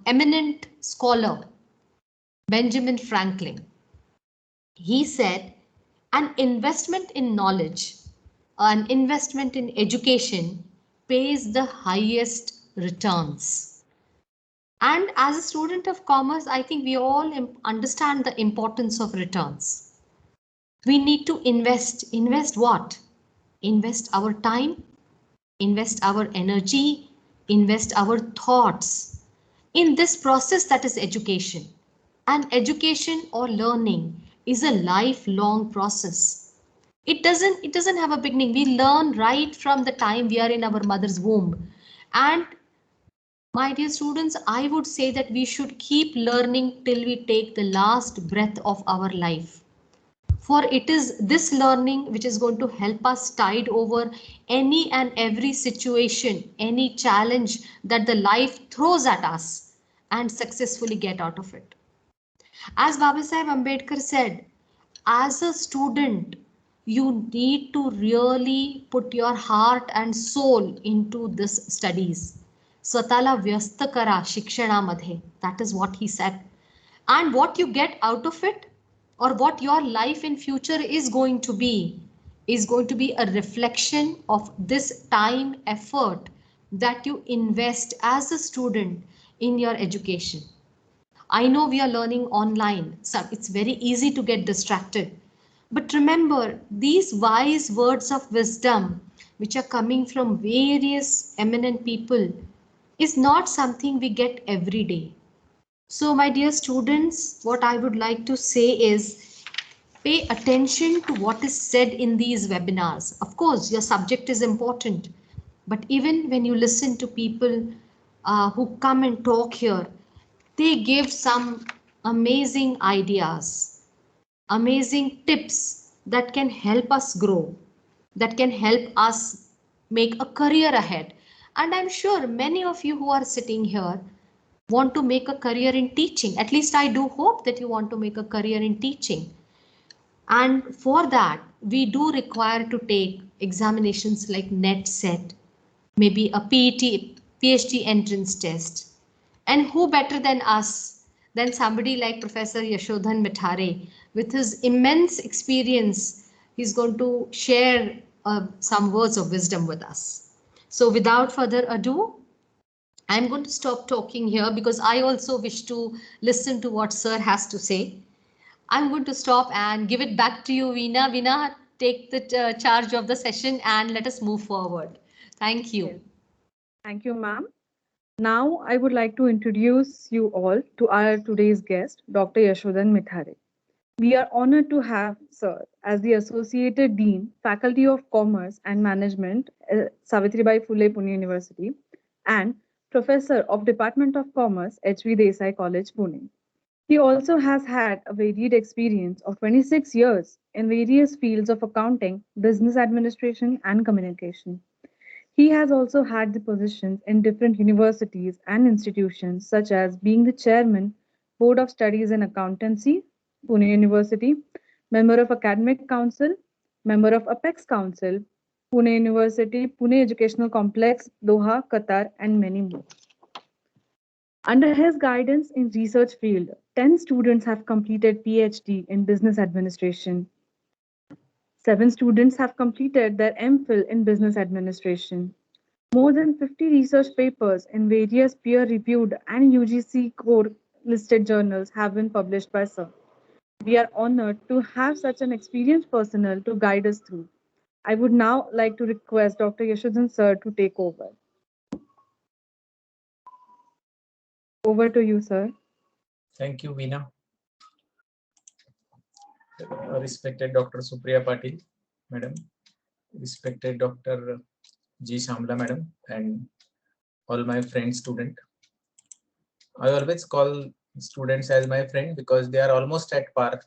eminent scholar, Benjamin Franklin. He said, an investment in knowledge, an investment in education pays the highest returns. And as a student of commerce, I think we all understand the importance of returns. We need to invest. Invest what? Invest our time, invest our energy, invest our thoughts in this process that is education. And education or learning is a lifelong process. It doesn't have a beginning. We learn right from the time we are in our mother's womb. And my dear students, I would say that we should keep learning till we take the last breath of our life. For it is this learning which is going to help us tide over any and every situation, any challenge that the life throws at us and successfully get out of it. As Babasaheb Ambedkar said, as a student, you need to really put your heart and soul into this studies. स्वतःला व्यस्त करा शिक्षणामध्ये. That is what he said. And what you get out of it, or what your life in future is going to be a reflection of this time effort that you invest as a student in your education. I know we are learning online, so it's very easy to get distracted. But remember, these wise words of wisdom, which are coming from various eminent people, is not something we get every day. So, my dear students, what I would like to say is pay attention to what is said in these webinars. Of course, your subject is important, but even when you listen to people who come and talk here, they give some amazing ideas, amazing tips that can help us grow, that can help us make a career ahead. And I'm sure many of you who are sitting here want to make a career in teaching. At least I do hope that you want to make a career in teaching. And for that, we do require to take examinations like NET set, maybe a PhD entrance test. And who better than us, than somebody like Professor Yashodhan Mithare, with his immense experience, he's going to share some words of wisdom with us. So without further ado, I'm going to stop talking here because I also wish to listen to what Sir has to say. I'm going to stop and give it back to you, Veena. Veena, take the charge of the session and let us move forward. Thank you. Yes. Thank you, ma'am. Now, I would like to introduce you all to our today's guest, Dr. Yashodhan Mithare. We are honored to have Sir as the Associated Dean, Faculty of Commerce and Management, Savitribai Phule Pune University, and Professor of Department of Commerce, H.V. Desai College, Pune. He also has had a varied experience of 26 years in various fields of accounting, business administration, and communication. He has also had the positions in different universities and institutions, such as being the chairman, Board of Studies in Accountancy, Pune University, member of Academic Council, member of Apex Council, Pune University, Pune Educational Complex, Doha, Qatar, and many more. Under his guidance in research field, 10 students have completed PhD in business administration. 7 students have completed their MPhil in business administration. More than 50 research papers in various peer-reviewed and UGC core listed journals have been published by Sir. We are honored to have such an experienced personnel to guide us through. I would now like to request Dr. Yashodhan Sir to take over. Over to you, sir. Thank you, Veena. Respected Dr. Supriya Patil, Madam, respected Dr. G. Shamla, Madam, and all my friend student. I always call students as my friend because they are almost at par.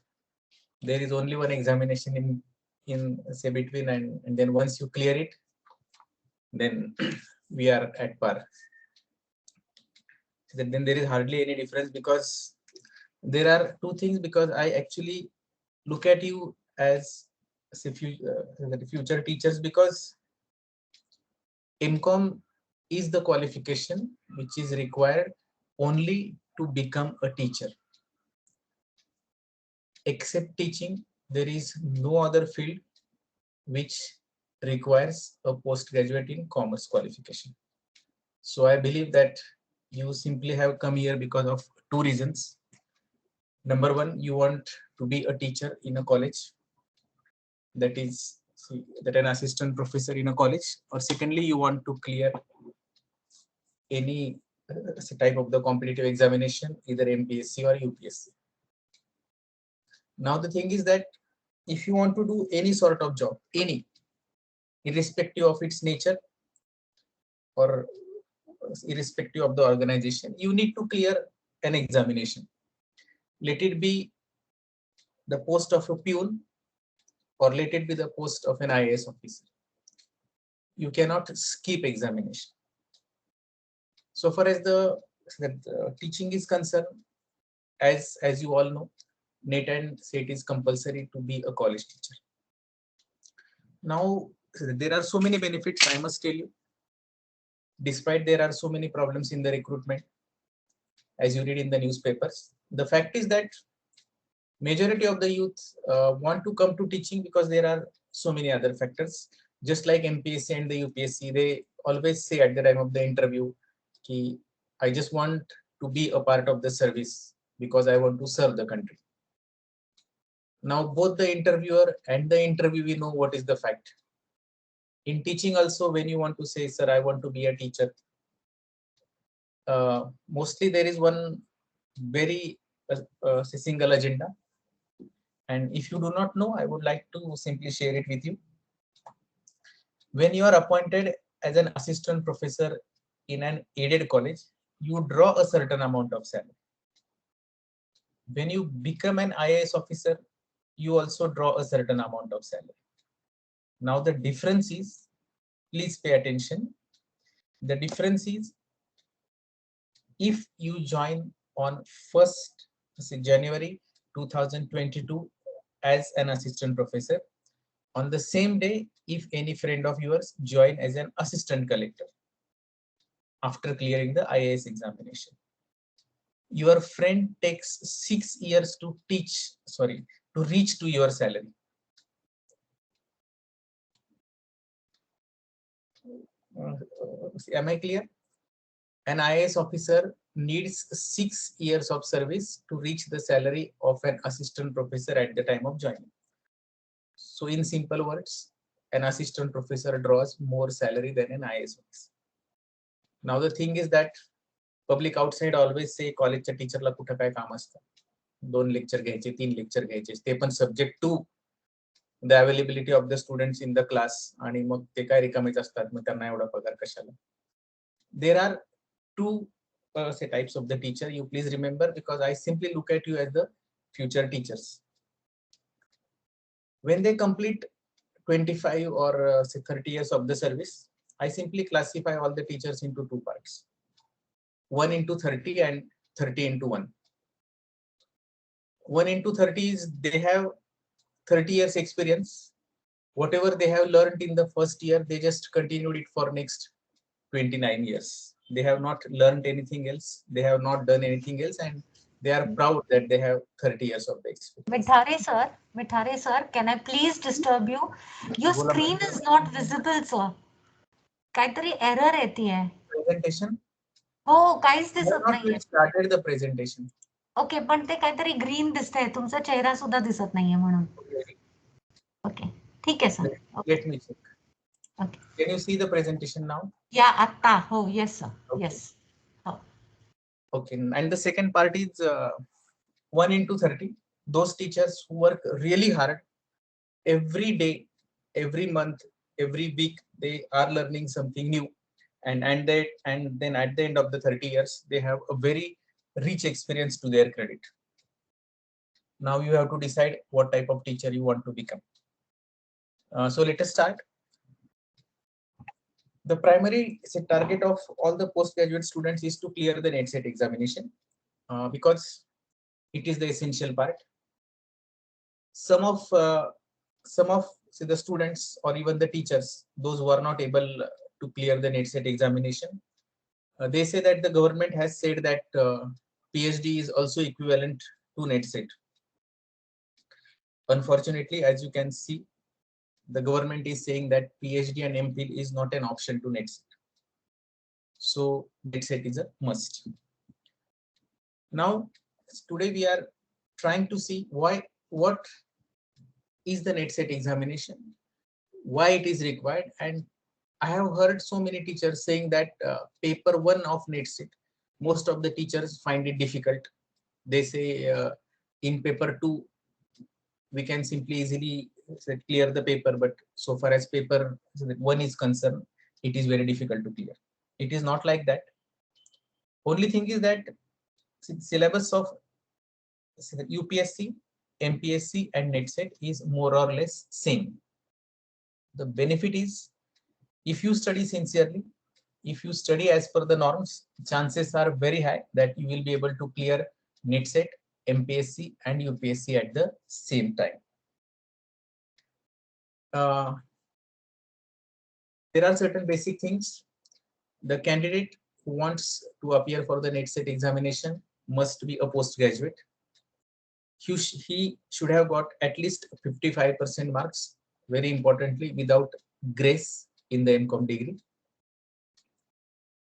There is only one examination in say between, and then once you clear it, then we are at par. Then there is hardly any difference because there are two things, because I actually look at you as future teachers, because MCOM is the qualification which is required only to become a teacher. Except teaching, there is no other field which requires a postgraduate in commerce qualification. So I believe that you simply have come here because of two reasons. Number one, you want to be a teacher in a college, that is that an assistant professor in a college, or secondly, you want to clear any type of the competitive examination, either MPSC or UPSC. Now the thing is that if you want to do any sort of job, any, irrespective of its nature or irrespective of the organization, you need to clear an examination. Let it be the post of a peon or let it be the post of an IAS officer. You cannot skip examination. So far as the teaching is concerned, as you all know, NET and SET is compulsory to be a college teacher. Now, there are so many benefits, I must tell you. Despite there are so many problems in the recruitment, as you read in the newspapers, the fact is that majority of the youth want to come to teaching because there are so many other factors. Just like MPSC and the UPSC, they always say at the time of the interview, ki, I just want to be a part of the service because I want to serve the country. Now, both the interviewer and the interviewee know what is the fact. In teaching also, when you want to say, sir, I want to be a teacher, mostly there is one very single agenda. And if you do not know, I would like to simply share it with you. When you are appointed as an assistant professor in an aided college, you draw a certain amount of salary. When you become an IAS officer, you also draw a certain amount of salary. Now the difference is, please pay attention. The difference is, if you join on 1st January 2022 as an assistant professor, on the same day, if any friend of yours join as an assistant collector after clearing the IAS examination, your friend takes 6 years to reach to your salary. Am I clear? An IAS officer needs 6 years of service to reach the salary of an assistant professor at the time of joining. So in simple words, an assistant professor draws more salary than an IAS officer. Now the thing is that public outside always say college teacher ला कुठं काय काम असतं, 2 lecture घ्यायचे, 3 lecture घ्यायचे, ते पण subject to the availability of the students in the class, आणि मग ते काय रिकामेच असतात, मग त्यांना एवढा पगार कशाला. There are two types of the teacher, you please remember, because I simply look at you as the future teachers. When they complete 25 or 30 years of the service, I simply classify all the teachers into two parts, 1 into 30 and 30 into 1. 1 into 30 is they have 30 years experience. Whatever they have learned in the first year, they just continued it for next 29 years. They have not learned anything else. They have not done anything else, and they are proud that they have 30 years of experience. Mithare sir, can I please disturb you? Your screen is not visible, sir. काहीतरी error येती है. Presentation? हो, काहीच I have दिसत not नाहीये. yet started the presentation. Okay, पण ते काहीतरी green दिसतंय, तुमचा चेहरा सुद्धा दिसत नाहीये म्हणून. ओके, ठीक आहे sir. Let me check. Okay. Can you see the presentation now? Yeah, atta. Oh, yes, sir. Okay. Yes. Oh. Okay, and the second part is 1 into 30. Those teachers who work really hard every day, every month, every week, they are learning something new, and then at the end of the 30 years, they have a very rich experience to their credit. Now you have to decide what type of teacher you want to become. So let us start. The primary target of all the postgraduate students is to clear the NET/SET examination because it is the essential part. Some of the students or even the teachers, those who are not able to clear the NET/SET examination, They say that the government has said that PhD is also equivalent to NET-SET. Unfortunately, as you can see, the government is saying that PhD and MPhil is not an option to NET-SET. So NET-SET is a must. Now, today we are trying to see what is the NET-SET examination, why it is required, and I have heard so many teachers saying that paper 1 of NET-SET, most of the teachers find it difficult. They say in paper 2, we can simply easily clear the paper, but so far as paper 1 is concerned, it is very difficult to clear. It is not like that. Only thing is that syllabus of UPSC, MPSC and NET-SET is more or less same. The benefit is, if you study sincerely, if you study as per the norms, chances are very high that you will be able to clear NET-SET, MPSC and UPSC at the same time. There are certain basic things. The candidate who wants to appear for the NET-SET examination must be a postgraduate. He should have got at least 55% marks, very importantly, without grace in the MCOM degree.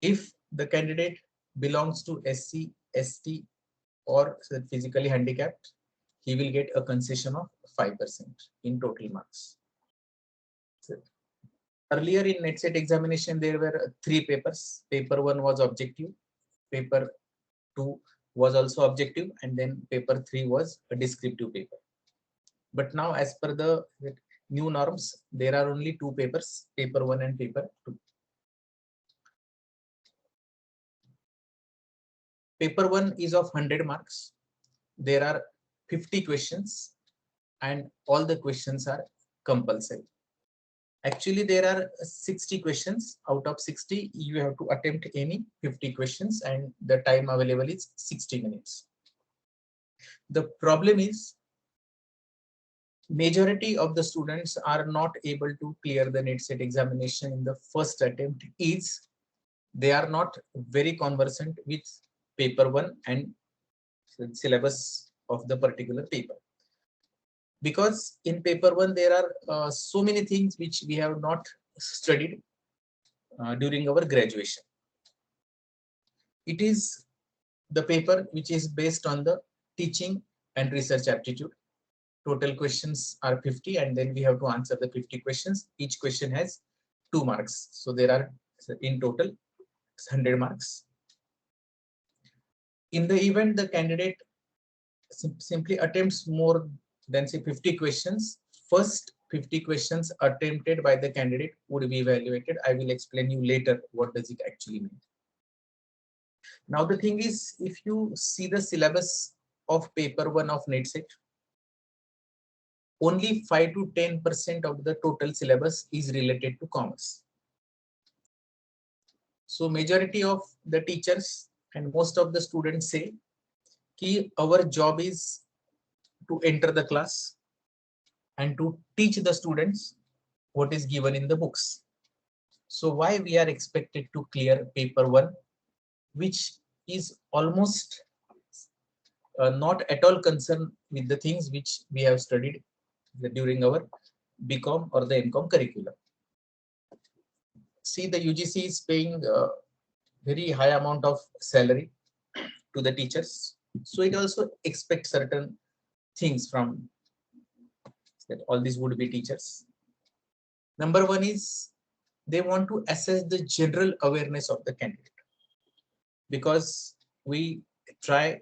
If the candidate belongs to SC, ST or physically handicapped, he will get a concession of 5% in total marks. So, earlier in NET-SET examination, there were 3 papers. Paper 1 was objective, paper 2 was also objective, and then paper 3 was a descriptive paper. But now, as per the new norms, there are only 2 papers, paper 1 and paper 2. Paper 1 is of 100 marks. There are 50 questions and all the questions are compulsory. Actually, there are 60 questions. Out of 60, you have to attempt any 50 questions and the time available is 60 minutes. The problem is, majority of the students are not able to clear the NET-SET examination in the first attempt is they are not very conversant with paper 1 and syllabus of the particular paper. Because in paper 1, there are so many things which we have not studied during our graduation. It is the paper which is based on the teaching and research aptitude. Total questions are 50 and then we have to answer the 50 questions. Each question has 2 marks. So there are in total 100 marks. In the event the candidate simply attempts more than say 50 questions, first 50 questions attempted by the candidate would be evaluated. I will explain you later what does it actually mean. Now the thing is, if you see the syllabus of paper 1 of NET-SET, only 5 to 10% of the total syllabus is related to commerce. So majority of the teachers and most of the students say that our job is to enter the class and to teach the students what is given in the books. So why we are expected to clear paper 1, which is almost not at all concerned with the things which we have studied during our BCom or the MCom curriculum. See, the UGC is paying a very high amount of salary to the teachers. So it also expects certain things from that all these would be teachers. Number 1 is they want to assess the general awareness of the candidate, because we try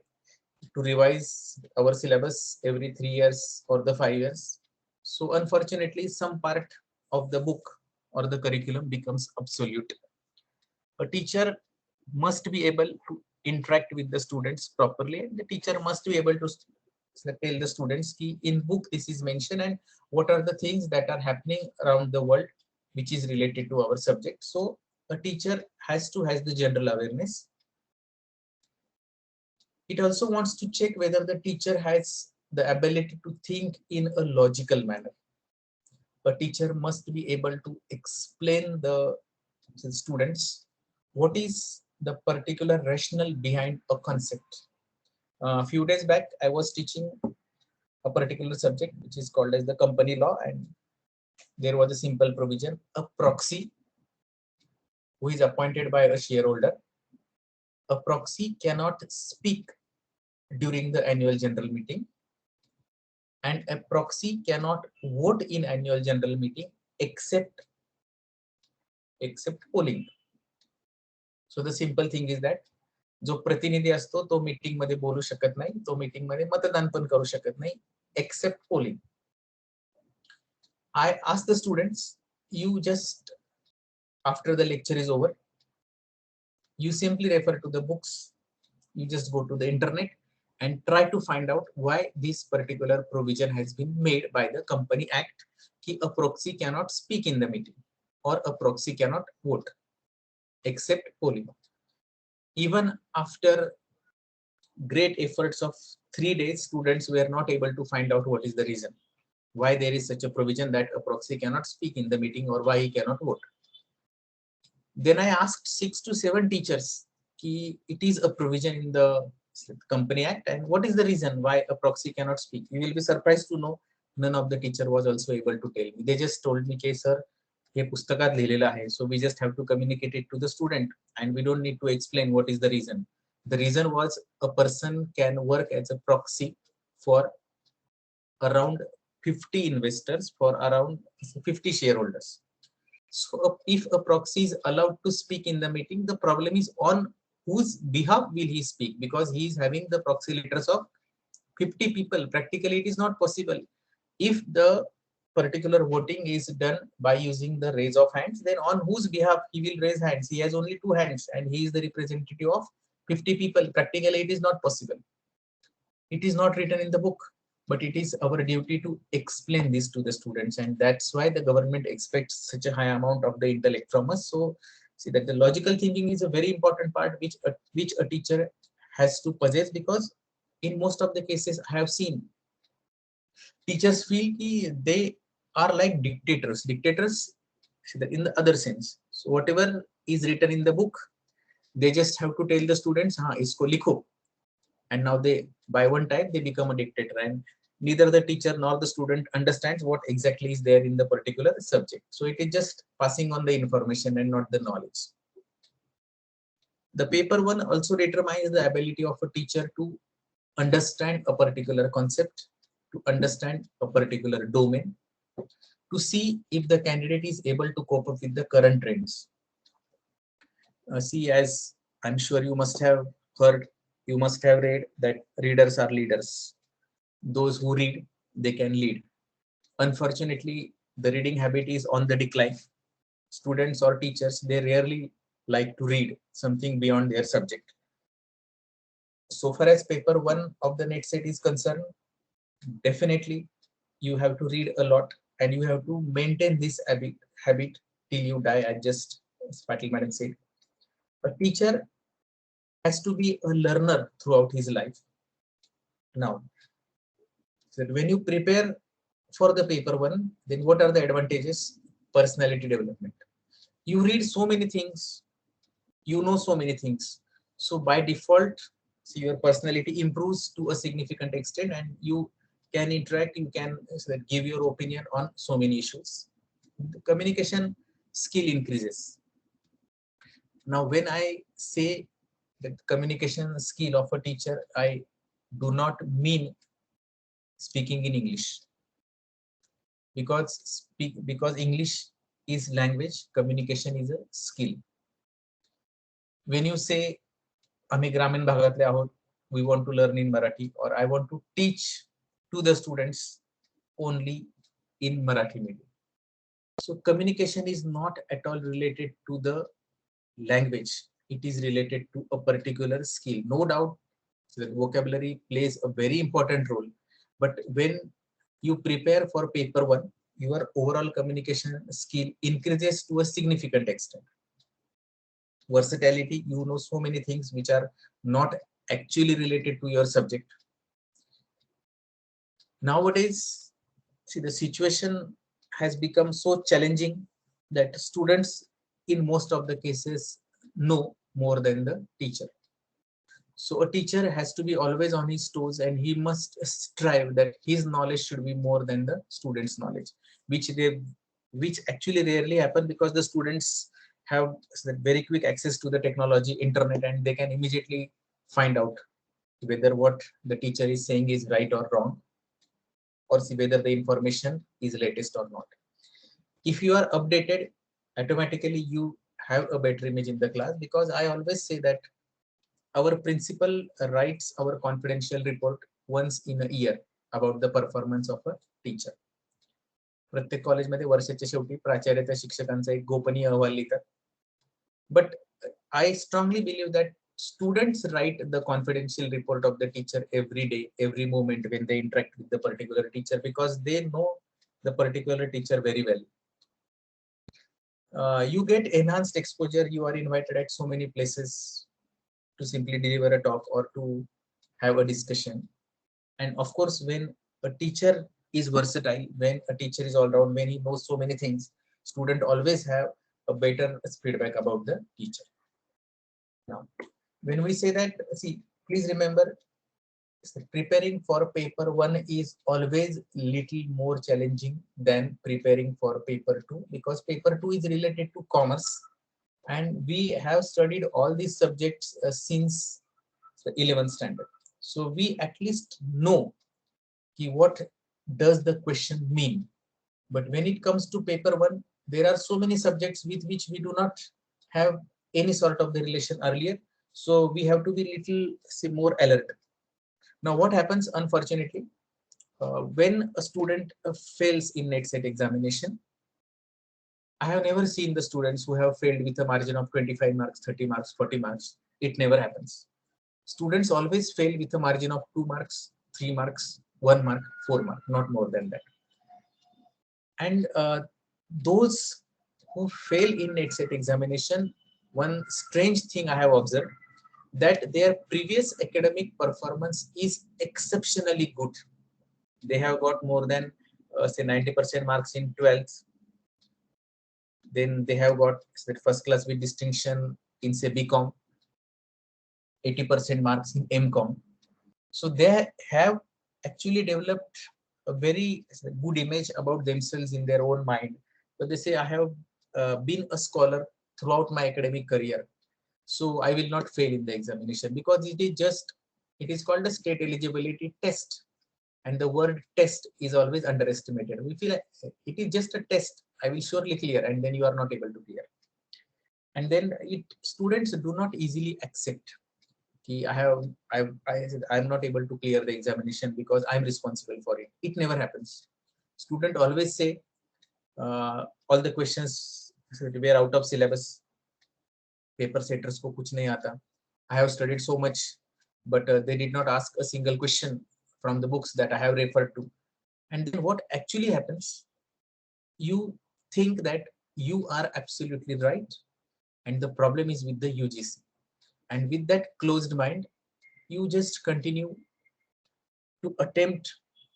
to revise our syllabus every 3 years or the 5 years. So unfortunately, some part of the book or the curriculum becomes obsolete. A teacher must be able to interact with the students properly, and the teacher must be able to tell the students ki in book this is mentioned and what are the things that are happening around the world which is related to our subject. So a teacher has the general awareness. It also wants to check whether the teacher has the ability to think in a logical manner. A teacher must be able to explain the students what is the particular rationale behind a concept. A few days back, I was teaching a particular subject which is called as the company law, and there was a simple provision: a proxy who is appointed by a shareholder. A proxy cannot speak during the annual general meeting, and a proxy cannot vote in annual general meeting except polling. So the simple thing is that जो प्रतिनिधी असतो तो meeting मध्ये बोलू शकत नाही, तो meeting मध्ये मतदान पण करू शकत नाही, except polling. I asked the students, you just, after the lecture is over, you simply refer to the books, you just go to the internet and try to find out why this particular provision has been made by the Company Act कि a proxy cannot speak in the meeting or a proxy cannot vote except polling. Even after great efforts of 3 days, students were not able to find out what is the reason why there is such a provision that a proxy cannot speak in the meeting or why he cannot vote. Then I asked 6 to 7 teachers, it is a provision in the Company Act, and what is the reason why a proxy cannot speak? You will be surprised to know none of the teacher was also able to tell me. They just told me, sir, हे पुस्तकात लिहिलेलं आहे, so we just have to communicate it to the student and we don't need to explain what is the reason. The reason was a person can work as a proxy for around 50 investors, for around 50 shareholders. So if a proxy is allowed to speak in the meeting, the problem is on whose behalf will he speak, because he is having the proxy letters of 50 people. Practically it is not possible. If the particular voting is done by using the raise of hands, then on whose behalf he will raise hands? He has only 2 hands and he is the representative of 50 people. Practically it is not possible. It is not written in the book, but it is our duty to explain this to the students, and that's why the government expects such a high amount of the intellect from us. So see that the logical thinking is a very important part which a teacher has to possess, because in most of the cases I have seen teachers feel they are like dictators in the other sense. So whatever is written in the book, they just have to tell the students, हाँ इसको लिखो, and now they, by one time, they become a dictator, and neither the teacher nor the student understands what exactly is there in the particular subject. So it is just passing on the information and not the knowledge. The paper 1 also determines the ability of a teacher to understand a particular concept, to understand a particular domain, to see if the candidate is able to cope up with the current trends. See, as I'm sure you must have heard, you must have read that readers are leaders. Those who read, they can lead. Unfortunately, the reading habit is on the decline. Students or teachers, they rarely like to read something beyond their subject. So far as paper 1 of the NET set is concerned, definitely you have to read a lot and you have to maintain this habit till you die, as just Patil Madam said. A teacher has to be a learner throughout his life. Now, so when you prepare for the paper 1, then what are the advantages? Personality development. You read so many things, you know so many things. So by default, so your personality improves to a significant extent and you can interact, you can give your opinion on so many issues. The communication skill increases. Now, when I say the communication skill of a teacher, I do not mean speaking in English, because English is language, communication is a skill. When you say आम्ही ग्रामीण भागातले आहोत, we want to learn in Marathi, or I want to teach to the students only in Marathi medium. So communication is not at all related to the language. It is related to a particular skill. No doubt the vocabulary plays a very important role, but when you prepare for paper 1, your overall communication skill increases to a significant extent. Versatility, you know so many things which are not actually related to your subject. Nowadays, see, the situation has become so challenging that students in most of the cases know more than the teacher. So a teacher has to be always on his toes, and he must strive that his knowledge should be more than the student's knowledge, which actually rarely happen, because the students have very quick access to the technology, internet, and they can immediately find out whether what the teacher is saying is right or wrong, or see whether the information is latest or not. If you are updated, automatically you have a better image in the class, because I always say that our principal writes our confidential report once in a year about the performance of a teacher. प्रत्येक कॉलेजमध्ये वर्षाच्या शेवटी प्राचार्य त्या शिक्षकांचा एक गोपनीय अहवाल लिहितात. But I strongly believe that students write the confidential report of the teacher every day, every moment when they interact with the particular teacher, because they know the particular teacher very well. You get enhanced exposure. You are invited at so many places to simply deliver a talk or to have a discussion. And of course, when a teacher is versatile, when a teacher is all round, when he knows so many things, student always have a better feedback about the teacher. Now, when we say that, see, please remember, preparing for paper 1 is always little more challenging than preparing for paper 2, because paper 2 is related to commerce, and we have studied all these subjects since the 11th standard. So we at least know what does the question mean. But when it comes to paper 1, there are so many subjects with which we do not have any sort of the relation earlier. So we have to be little more alert. Now what happens, unfortunately, when a student fails in NET/SET examination, I have never seen the students who have failed with a margin of 25 marks, 30 marks, 40 marks. It never happens. Students always fail with a margin of 2 marks, 3 marks, 1 mark, 4 marks, not more than that. And those who fail in NET/SET examination, one strange thing I have observed, that their previous academic performance is exceptionally good. They have got more than say 90% marks in 12th. Then they have got first class with distinction in say BCom, 80% marks in MCom. So they have actually developed a very good image about themselves in their own mind. So they say, I have been a scholar throughout my academic career, so I will not fail in the examination, because it is called a state eligibility test, and the word test is always underestimated. We feel like it is just a test, I will surely clear, and then you are not able to clear. And then students do not easily accept, I'm not able to clear the examination because I'm responsible for it. It never happens. Student always say all the questions were out of syllabus. Paper setters ko kuch nahi aata. I have studied so much, but they did not ask a single question from the books that I have referred to. And then what actually happens? You think that you are absolutely right, and the problem is with the UGC. And with that closed mind, you just continue to attempt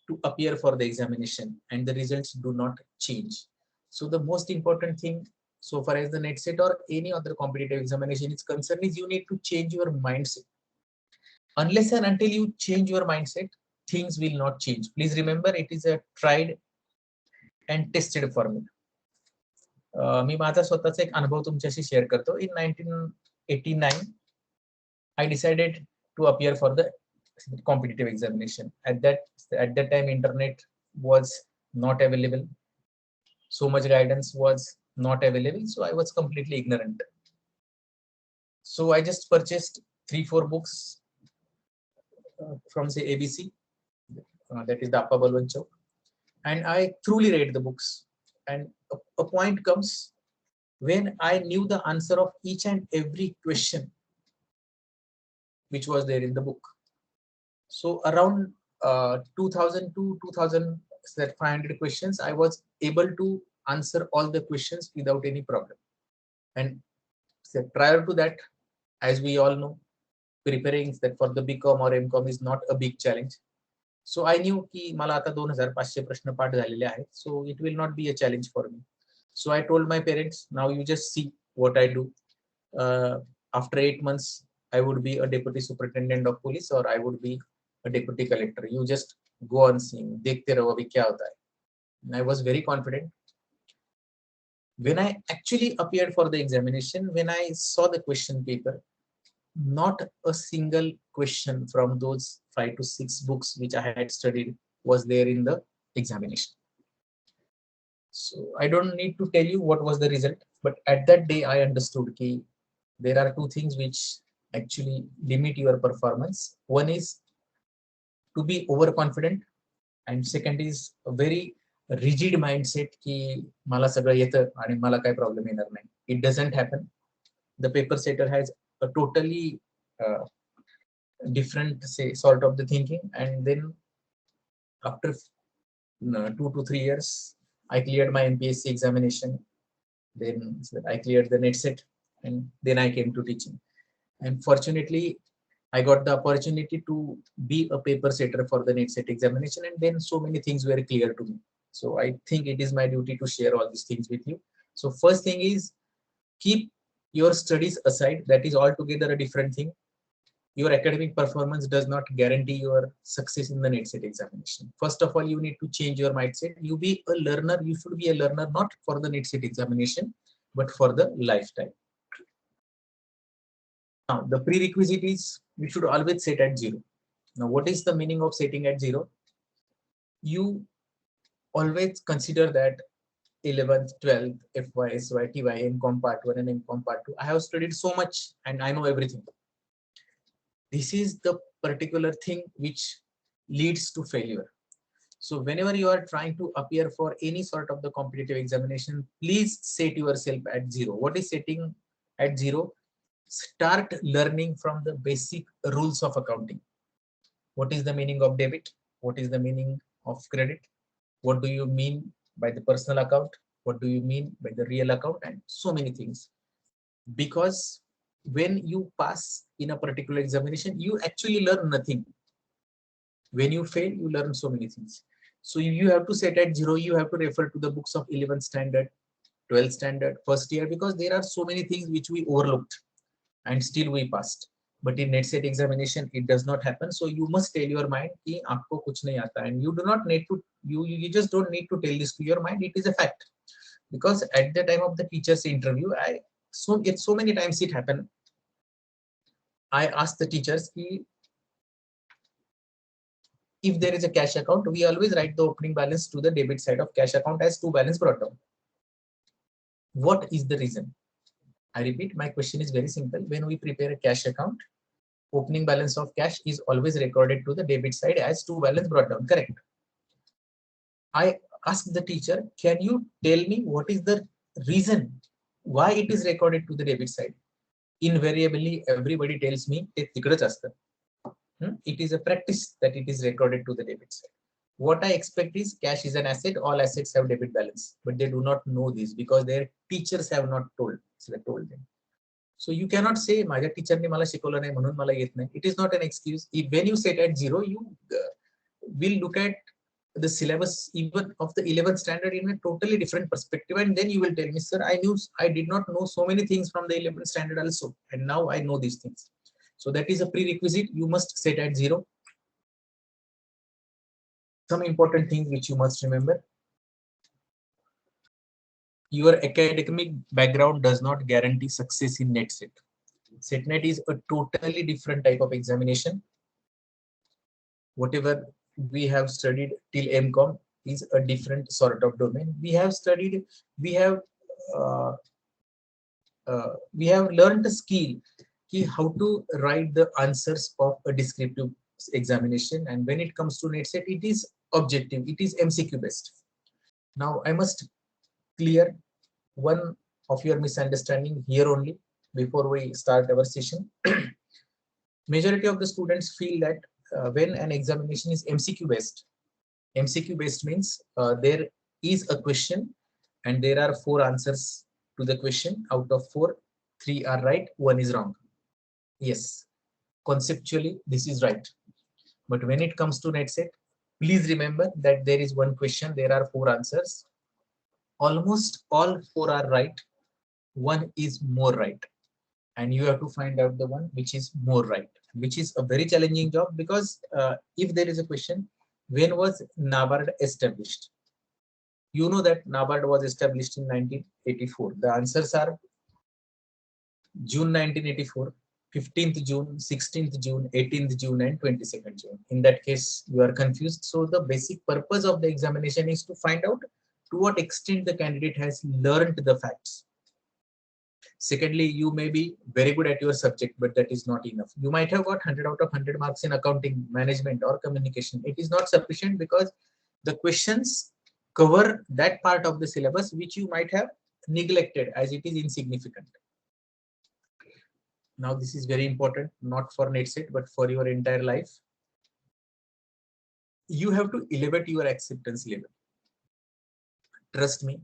to appear for the examination, and the results do not change. So the most important thing, so far as the NET/SET or any other competitive examination is concerned, is you need to change your mindset. Unless and until you change your mindset, things will not change. Please remember, it is a tried and tested formula. मी माझा स्वतःचा एक अनुभव तुमच्याशी share करतो. In 1989, I decided to appear for the competitive examination. At that time, internet was not available. So much guidance was not available. So I was completely ignorant. So I just purchased 3-4 books from say ABC, that is the Appa Balwan Chowk, and I truly read the books. And a point comes when I knew the answer of each and every question which was there in the book. So around 2000 to 2500 questions, I was able to answer all the questions without any problem. And prior to that, as we all know, preparing that for the BCom or MCom is not a big challenge. So I knew ki मला आता 2500 प्रश्न पाठ झालेले आहेत, so it will not be a challenge for me. So I told my parents, now you just see what I do. after 8 months, I would be a deputy superintendent of police or I would be a deputy collector. You just go on seeing, dekhte raho abhi kya hota hai. And I was very confident. When I actually appeared for the examination, when I saw the question paper, not a single question from those 5 to 6 books which I had studied was there in the examination. So I don't need to tell you what was the result, but at that day I understood that there are two things which actually limit your performance. One is to be overconfident, and second is a very rigid mindset की मला सगळं येतं आणि मला काय problem येणार नाही. It doesn't happen. The paper setter has a totally different sort of the thinking, and then after 2 to 3 years I cleared my MPSC examination, then I cleared the net set, and then I came to teaching. And fortunately I got the opportunity to be a paper setter for the net set examination, and then so many things were clear to me. So I think it is my duty to share all these things with you. So first thing is, keep your studies aside. That is altogether a different thing. Your academic performance does not guarantee your success in the net set examination. First of all, you need to change your mindset. You be a learner. You should be a learner not for the net set examination, but for the lifetime. Now, the prerequisite is you should always set at 0. Now, what is the meaning of setting at 0? You always consider that 11th, 12th, FY, SY, TY, MCOM Part 1 and MCOM Part 2. I have studied so much and I know everything. This is the particular thing which leads to failure. So whenever you are trying to appear for any sort of the competitive examination, please set yourself at 0. What is setting at 0? Start learning from the basic rules of accounting. What is the meaning of debit? What is the meaning of credit? What do you mean by the personal account? What do you mean by the real account? And so many things. Because when you pass in a particular examination, you actually learn nothing. When you fail, you learn so many things. So you have to set at 0. You have to refer to the books of 11th standard, 12th standard, first year, because there are so many things which we overlooked and still we passed. But in net set examination, it does not happen. So you must tell your mind कि आपको कुछ नहीं आता, and you do not need to, you just don't need to tell this to your mind. It is a fact. Because at the time of the teacher's interview, so many times it happened. I asked the teachers कि if there is a cash account, we always write the opening balance to the debit side of cash account as to balance brought down. What is the reason? I repeat, my question is very simple. When we prepare a cash account, opening balance of cash is always recorded to the debit side as to balance brought down, correct? I asked the teacher, can you tell me what is the reason why it is recorded to the debit side? Invariably, everybody tells me it is a practice that it is recorded to the debit side. What I expect is cash is an asset, all assets have debit balance, but they do not know this because their teachers have not told them. So you cannot say माझ्या टीचरने मला शिकवलं नाही म्हणून मला येत नाही. It is not an excuse. When you set at 0, you will look at the syllabus even of the 11th standard in a totally different perspective, and then you will tell me, sir, I did not know so many things from the 11th standard also, and now I know these things. So that is a prerequisite. You must set at 0. Some important things which you must remember. Your academic background does not guarantee success in net set. SETNET is a totally different type of examination. Whatever we have studied till MCOM is a different sort of domain. We have learned a skill how to write the answers of a descriptive examination, and when it comes to net set, it is objective, it is MCQ based. Now I must clear one of your misunderstanding here only before we start our session. Majority of the students feel that when an examination is MCQ based means there is a question and there are 4 answers to the question. Out of 4, 3 are right, 1 is wrong. Yes, conceptually this is right, but when it comes to net set, please remember that there is one question, there are 4 answers. Almost all 4 are right, 1 is more right. and you have to find out the one which is more right, which is a very challenging job, because if there is a question, when was NABARD established? You know that NABARD was established in 1984. The answers are June 1984, 15th June, 16th June, 18th June, and 22nd June. In that case, you are confused. So the basic purpose of the examination is to find out to what extent the candidate has learned the facts. Secondly, you may be very good at your subject, but that is not enough. You might have got 100 out of 100 marks in accounting, management, or communication. It is not sufficient, because the questions cover that part of the syllabus which you might have neglected as it is insignificant. Now, this is very important, not for NETSET, but for your entire life. You have to elevate your acceptance level. Trust me,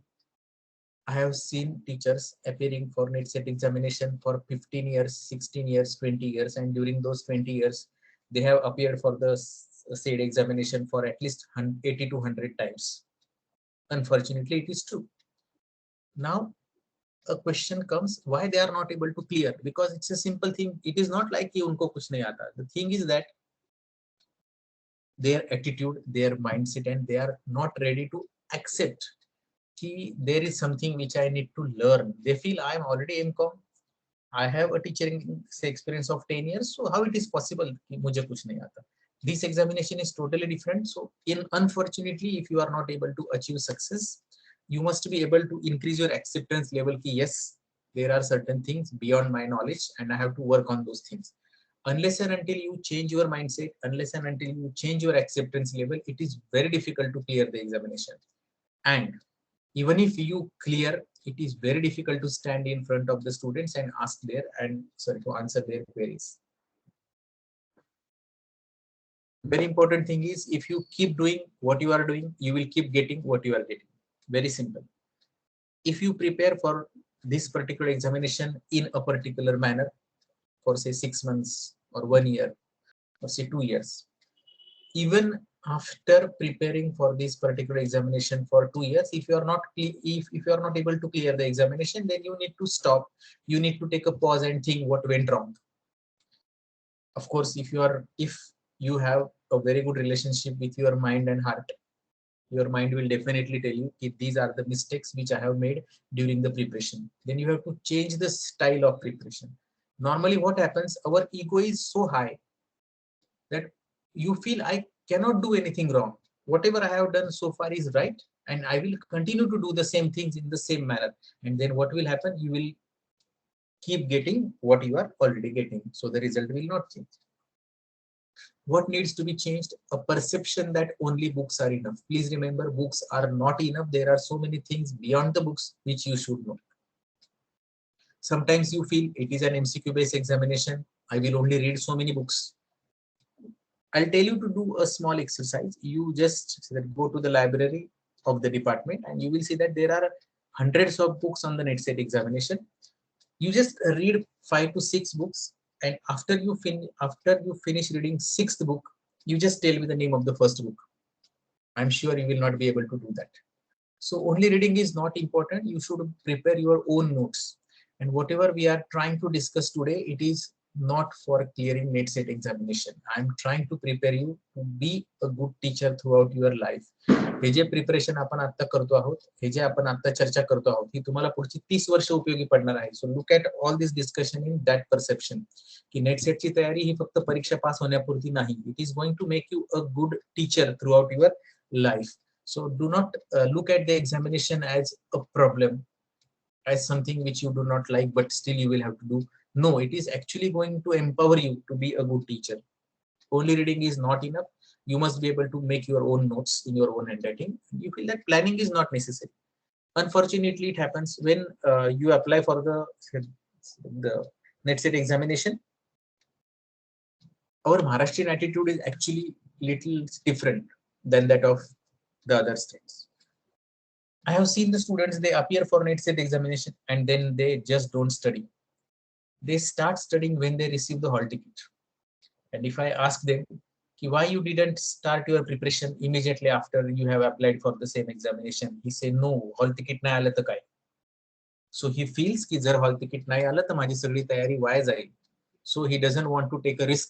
I have seen teachers appearing for NETSET examination for 15 years, 16 years, 20 years, and during those 20 years, they have appeared for the SAID examination for at least 80 to 100 times. Unfortunately, it is true. Now, a question comes, why they are not able to clear? Because it's a simple thing. It is not like ki unko kuch nahi aata. The thing is that their attitude, their mindset, and they are not ready to accept ki there is something which I need to learn. They feel I am already MCOM. I have a teaching experience of 10 years. So how it is possible ki mujhe kuch nahi aata? This examination is totally different. So unfortunately, if you are not able to achieve success, you must be able to increase your acceptance level ki yes, there are certain things beyond my knowledge and I have to work on those things. Unless and until you change your mindset, unless and until you change your acceptance level, it is very difficult to clear the examination. And even if you clear, it is very difficult to stand in front of the students and to answer their queries. Very important thing is, if you keep doing what you are doing, you will keep getting what you are getting. Very simple. If you prepare for this particular examination in a particular manner for say 6 months or 1 year or say 2 years, even after preparing for this particular examination for 2 years, if you are not able to clear the examination, then you need to stop. You need to take a pause and think what went wrong. Of course, if you have a very good relationship with your mind and heart, your mind will definitely tell you if these are the mistakes which I have made during the preparation. Then you have to change the style of preparation. Normally what happens, our ego is so high that you feel I cannot do anything wrong. Whatever I have done so far is right, and I will continue to do the same things in the same manner. And then what will happen? You will keep getting what you are already getting. So the result will not change. What needs to be changed? A perception that only books are enough. Please remember, books are not enough. There are so many things beyond the books which you should know. Sometimes you feel it is an MCQ based examination. I will only read so many books. I'll tell you to do a small exercise. You just go to the library of the department and you will see that there are hundreds of books on the NETSET examination. You just read 5 to 6 books, and after you finish reading 6th book, you just tell me the name of the first book. I'm sure you will not be able to do that. So only reading is not important. You should prepare your own notes. And whatever we are trying to discuss today, it is not for clearing NETSET examination. I'm trying to prepare you to be a good teacher throughout your life. हे जे preparation आपण आता करतो आहोत, हे जे आपण आता चर्चा करतो आहोत, ही तुम्हाला पुढची 30 वर्ष उपयोगी पडणार आहे. So look at all this discussion in that perception की नेटसेटची तयारी ही फक्त परीक्षा पास होण्यापुरती नाही. It is going to make you a good teacher throughout your life. So do not look at the examination as a problem, as something which you do not like, but still you will have to do. No, it is actually going to empower you to be a good teacher. Only reading is not enough. You must be able to make your own notes in your own handwriting. You feel that planning is not necessary. Unfortunately, it happens when you apply for the NETSET examination. Our Maharashtrian attitude is actually little different than that of the other states. I have seen the students, they appear for NETSET examination and then they just don't study. They start studying when they receive the hall ticket. And if I ask them why you didn't start your preparation immediately after you have applied for the same examination, he say no, hall ticket nahi aala ta kai. So he feels की जर hall ticket नाही आलं तर माझी सगळी तयारी via जाईल. So he doesn't want to take a risk.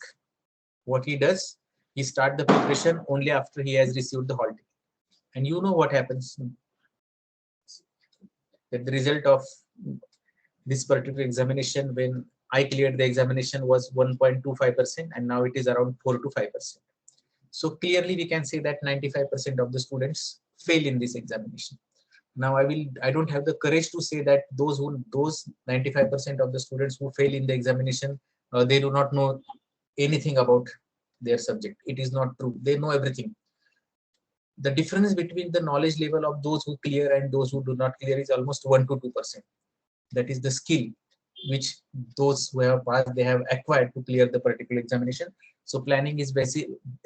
What he does, he start the preparation only after he has received the hall ticket. And you know what happens, that the result of this particular examination, when I cleared the examination, was 1.25%, and now it is around 4 to 5%. So clearly we can say that 95% of the students fail in this examination. Now I don't have the courage to say that those 95% of the students who fail in the examination, they do not know anything about their subject. It is not true. They know everything. The difference between the knowledge level of those who clear and those who do not clear is almost 1 to 2%. That is the skill which those who have passed, they have acquired to clear the particular examination. So planning is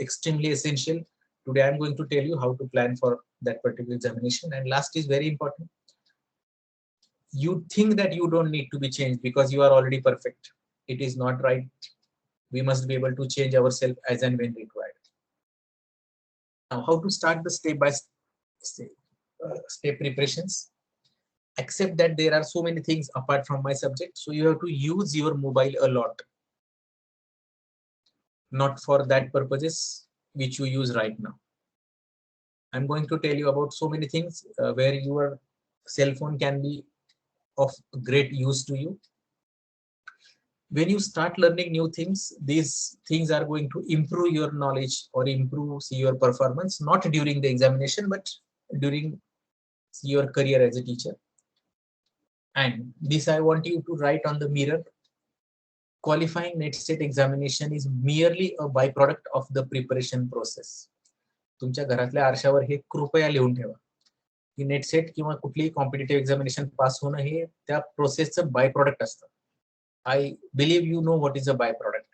extremely essential. Today I'm going to tell you how to plan for that particular examination. And last is very important. You think that you don't need to be changed because you are already perfect. It is not right. We must be able to change ourselves as and when required. Now, how to start the step by step preparations? Accept that there are so many things apart from my subject, so you have to use your mobile a lot, not for that purposes which you use right now. I'm going to tell you about so many things where your cell phone can be of great use to you. When you start learning new things, these things are going to improve your knowledge or improve your performance, not during the examination, but during your career as a teacher. And this I want you to write on the mirror. Qualifying NET/SET examination is merely a byproduct of the preparation process. तुमच्या घरातल्या आरशावर हे कृपया लिहून ठेवा की नेट/सेट किंवा कुठलीही competitive examination पास होणं हे त्या प्रोसेसचं बाय प्रॉडक्ट असतं. I believe you know what is a byproduct.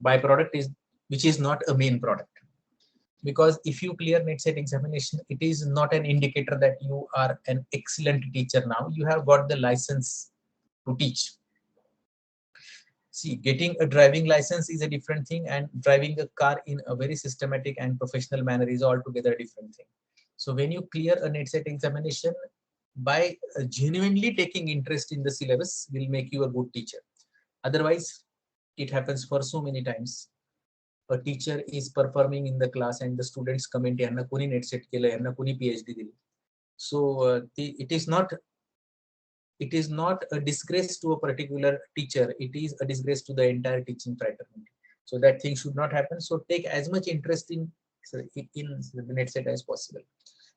Byproduct is which is not a main product. Because if you clear NET/SET examination, it is not an indicator that you are an excellent teacher now. You have got the license to teach. See, getting a driving license is a different thing, and driving a car in a very systematic and professional manner is altogether a different thing. So when you clear a NET/SET examination, by genuinely taking interest in the syllabus will make you a good teacher. Otherwise, it happens for so many times. A teacher is performing in the class and the students comment, "Yanna kuni NET/SET kela, yanna kuni PhD dili." So it is not a disgrace to a particular teacher. It is a disgrace to the entire teaching fraternity. So that thing should not happen. So take as much interest in the NET/SET as possible.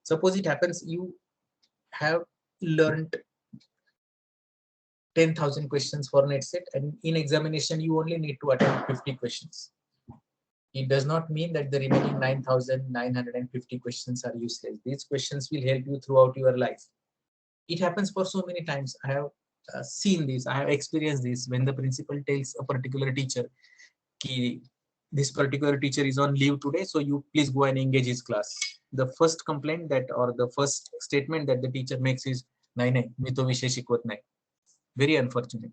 Suppose it happens you have learned 10,000 questions for NET/SET, and in examination you only need to attempt 50 questions. It does not mean that the remaining 9,950 questions are useless. These questions will help you throughout your life. It happens for so many times. I have seen this, I have experienced this. When the principal tells a particular teacher, this particular teacher is on leave today, so you please go and engage his class. The first complaint that, or the first statement that the teacher makes is, "Nahi, मी तो विषय शिकवत नाही." Very unfortunate.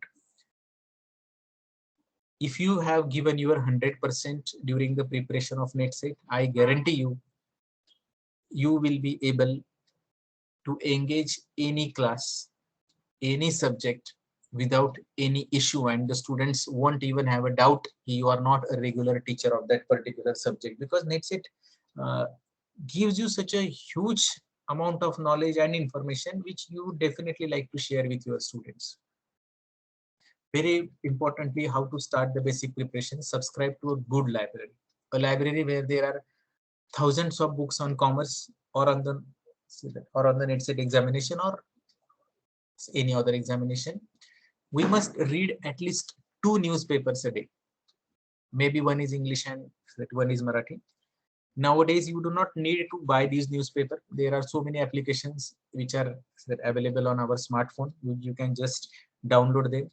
If you have given your 100% during the preparation of NET/SET, I guarantee you will be able to engage any class, any subject without any issue, and the students won't even have a doubt you are not a regular teacher of that particular subject, because NET/SET gives you such a huge amount of knowledge and information which you definitely like to share with your students. Very importantly, how to start the basic preparation. Subscribe to a good library, a library where there are thousands of books on commerce or on the NET/SET examination or any other examination. We must read at least 2 newspapers a day. Maybe one is English and one is Marathi. Nowadays, you do not need to buy these newspapers. There are so many applications which are available on our smartphone. You can just download them.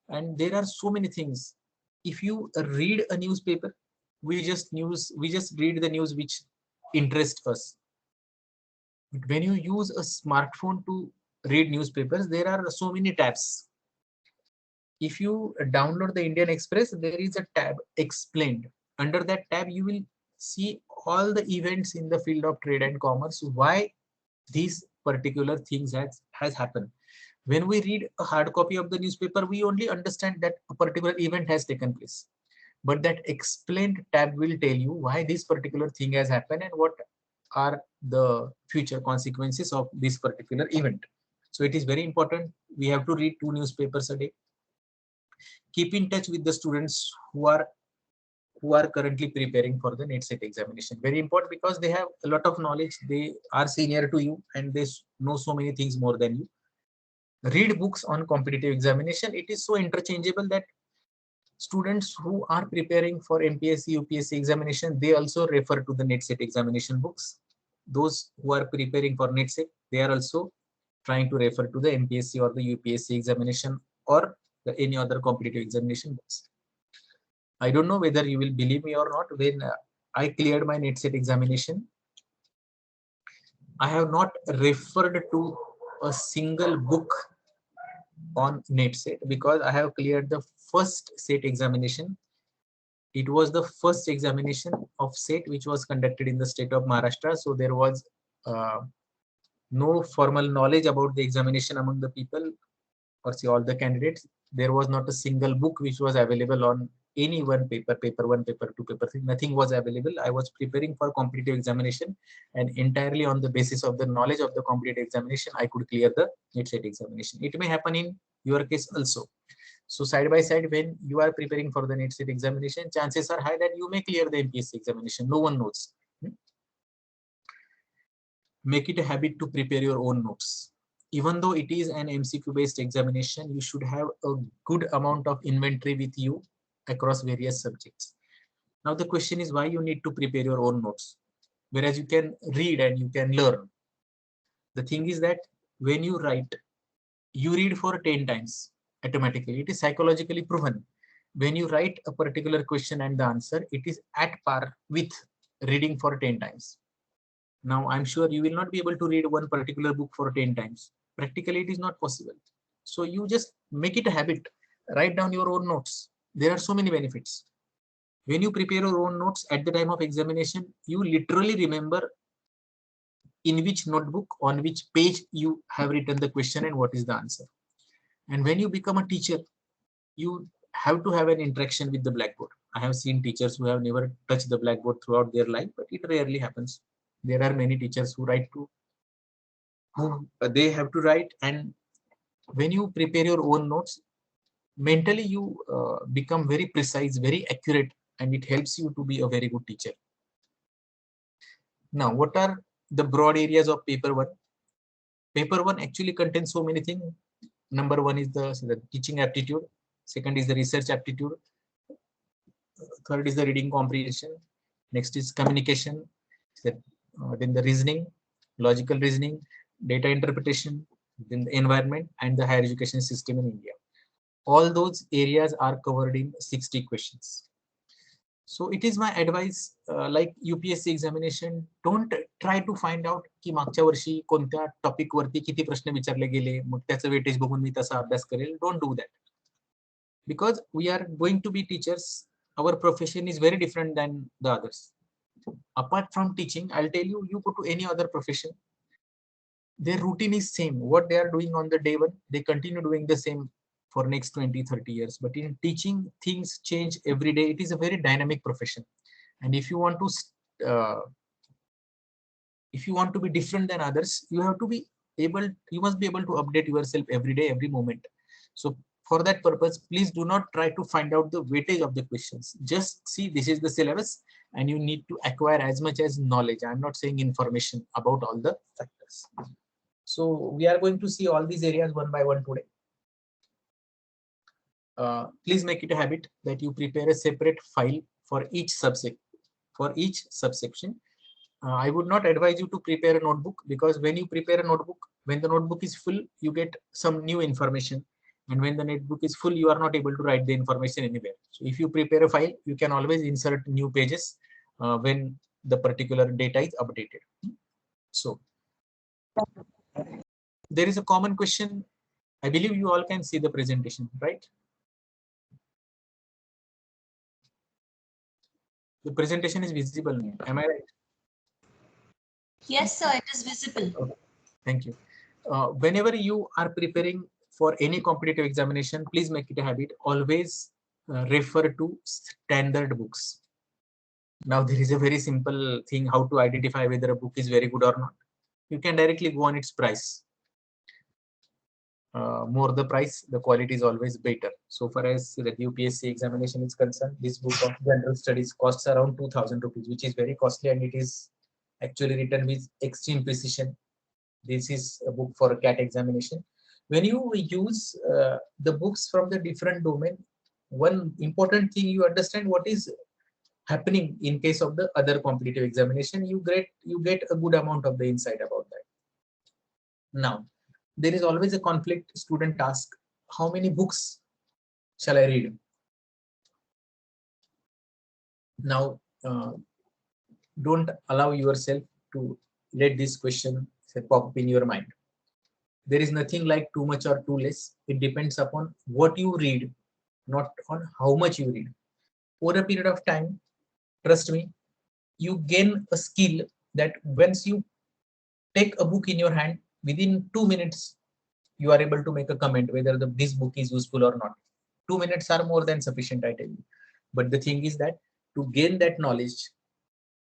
And there are so many things. If you read a newspaper, we just read the news which interests us. But when you use a smartphone to read newspapers, there are so many tabs. If you download the Indian Express, there is a tab explained. Under that tab, you will see all the events in the field of trade and commerce, why these particular things has happened. When we read a hard copy of the newspaper, we only understand that a particular event has taken place. But that explained tab will tell you why this particular thing has happened and what are the future consequences of this particular event. So it is very important. We have to read 2 newspapers a day. Keep in touch with the students who are currently preparing for the NET set examination. Very important, because they have a lot of knowledge. They are senior to you and they know so many things more than you. Read books on competitive examination. It is so interchangeable that students who are preparing for MPSC, UPSC examination, they also refer to the NET set examination books. Those who are preparing for NET set, they are also trying to refer to the MPSC or the UPSC examination or any other competitive examination books. I don't know whether you will believe me or not. When I cleared my NET set examination, I have not referred to a single book on NET set because I have cleared the first set examination. It was the first examination of set which was conducted in the state of Maharashtra. So there was no formal knowledge about the examination among the people, or say all the candidates. There was not a single book which was available on any one paper, paper 1, paper 2, paper 3. Nothing was available. I was preparing for competitive examination, and entirely on the basis of the knowledge of the competitive examination, I could clear the NET set examination. It may happen in your case also. So side by side, when you are preparing for the NET set examination, chances are high that you may clear the MPSC examination. No one knows. Make it a habit to prepare your own notes. Even though it is an MCQ based examination, you should have a good amount of inventory with you across various subjects. Now the question is why you need to prepare your own notes, whereas you can read and you can learn. The thing is that when you write, you read for 10 times automatically. It is psychologically proven. When you write a particular question and the answer, it is at par with reading for 10 times. Now, I'm sure you will not be able to read one particular book for 10 times. Practically, it is not possible. So you just make it a habit. Write down your own notes. There are so many benefits. When you prepare your own notes at the time of examination, you literally remember in which notebook, on which page you have written the question and what is the answer. And when you become a teacher, you have to have an interaction with the blackboard. I have seen teachers who have never touched the blackboard throughout their life, but it rarely happens. There are many teachers who they have to write, and when you prepare your own notes, mentally you become very precise, very accurate, and it helps you to be a very good teacher. Now, what are the broad areas of paper 1? Paper 1 actually contains so many things. Number 1 is the teaching aptitude. Second is the research aptitude. Third is the reading comprehension. Next is communication. Then the reasoning, logical reasoning, data interpretation, then the environment, and the higher education system in India. All those areas are covered in 60 questions. So it is my advice, like UPSC examination, don't try to find out की मागच्या वर्षी कोणत्या topic वरती किती प्रश्न विचारले गेले, मग त्याचं वेटेज बघून मी तसा अभ्यास करेल. Don't do that. Because we are going to be teachers, our profession is very different than the others. Apart from teaching, I'll tell you, you go to any other profession, their routine is same. What they are doing on the day 1, they continue doing the same for next 20, 30 years. But in teaching, things change every day. It is a very dynamic profession. And if you want to be different than others, you must be able to update yourself every day, every moment. So for that purpose, please do not try to find out the weightage of the questions. Just see this is the syllabus and you need to acquire as much as knowledge. I'm not saying information about all the factors. So we are going to see all these areas one by one today. Please make it a habit that you prepare a separate file for each subsection. I would not advise you to prepare a notebook, because when you prepare a notebook, when the notebook is full, you get some new information. And when the notebook is full, you are not able to write the information anywhere. So if you prepare a file, you can always insert new pages when the particular data is updated. So there is a common question. I believe you all can see the presentation, right? The presentation is visible. Am I right? Yes, sir, it is visible. Okay. Thank you. Whenever you are preparing for any competitive examination, please make it a habit, always refer to standard books. Now there is a very simple thing how to identify whether a book is very good or not. You can directly go on its price. More the price, the quality is always better. So far as the UPSC examination is concerned, this book of general studies costs around 2000 rupees, which is very costly, and it is actually written with extreme precision. This is a book for a CAT examination. When you use the books from the different domain, one important thing you understand what is happening in case of the other competitive examination, you get a good amount of the insight about that. Now, there is always a conflict. Student ask, how many books shall I read? Now, don't allow yourself to let this question pop up in your mind. There is nothing like too much or too less. It depends upon what you read, not on how much you read. Over a period of time, trust me, you gain a skill that once you take a book in your hand, within 2 minutes, you are able to make a comment whether this book is useful or not. 2 minutes are more than sufficient, I tell you. But the thing is that to gain that knowledge,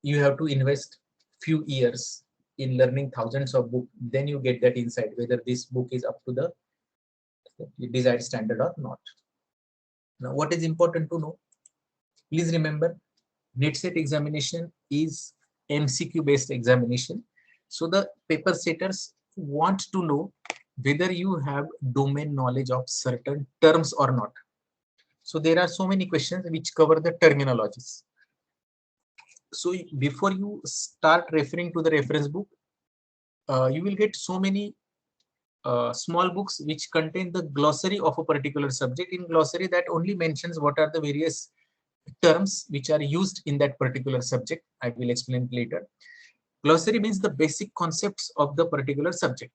you have to invest few years in learning thousands of books. Then you get that insight whether this book is up to the desired standard or not. Now, what is important to know? Please remember, NET/SET examination is MCQ based examination. So the paper setters want to know whether you have domain knowledge of certain terms or not. So there are so many questions which cover the terminologies. So before you start referring to the reference book, you will get so many small books which contain the glossary of a particular subject. In glossary, that only mentions what are the various terms which are used in that particular subject. I will explain later. Glossary means the basic concepts of the particular subject.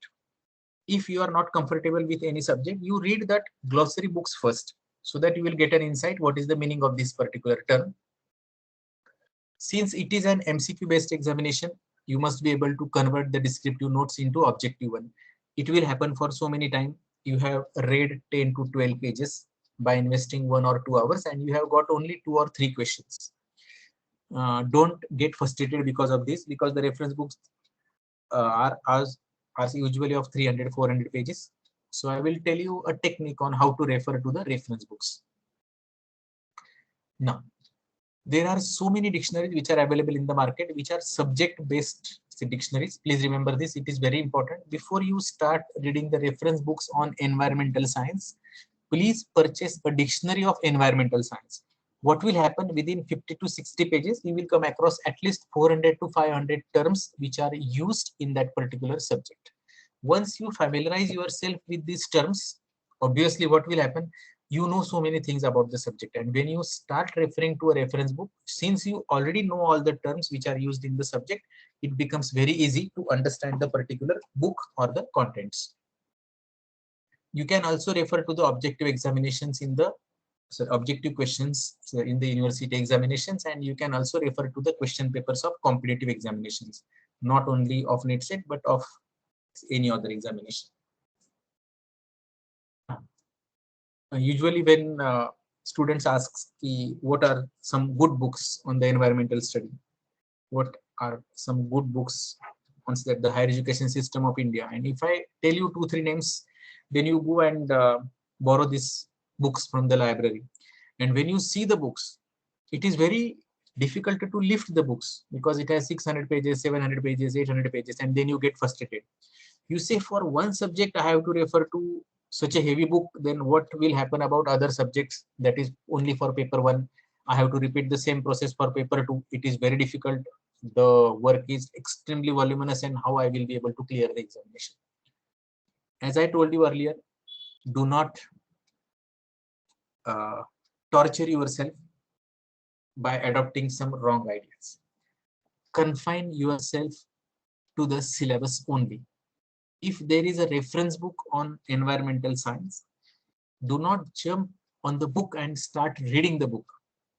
If you are not comfortable with any subject, you read that glossary books first, so that you will get an insight what is the meaning of this particular term. Since it is an MCQ based examination, you must be able to convert the descriptive notes into objective one. It will happen for so many times. You have read 10 to 12 pages by investing 1 or 2 hours, and you have got only 2 or 3 questions. Don't get frustrated because of this, because the reference books are usually of 300-400 pages. So I will tell you a technique on how to refer to the reference books. Now, there are so many dictionaries which are available in the market, which are subject-based dictionaries. Please remember this, it is very important. Before you start reading the reference books on environmental science, please purchase a dictionary of environmental science. What will happen within 50 to 60 pages, you will come across at least 400 to 500 terms which are used in that particular subject. Once you familiarize yourself with these terms, obviously what will happen, you know so many things about the subject, and when you start referring to a reference book, since you already know all the terms which are used in the subject, it becomes very easy to understand the particular book or the contents. You can also refer to the objective examinations in the objective questions in the university examinations, and you can also refer to the question papers of competitive examinations, not only of NET/SET but of any other examination. Usually when students ask what are some good books on the environmental study, what are some good books on the higher education system of India, and if I tell you 2-3 names, then you go and borrow these books from the library, and when you see the books, it is very difficult to lift the books because it has 600 pages, 700 pages, 800 pages, and then you get frustrated. You say, for one subject I have to refer to such a heavy book, then what will happen about other subjects that is only for paper 1? I have to repeat the same process for paper 2. It is very difficult. The work is extremely voluminous, and how I will be able to clear the examination? As I told you earlier, do not torture yourself by adopting some wrong ideas. Confine yourself to the syllabus only. If there is a reference book on environmental science, do not jump on the book and start reading the book.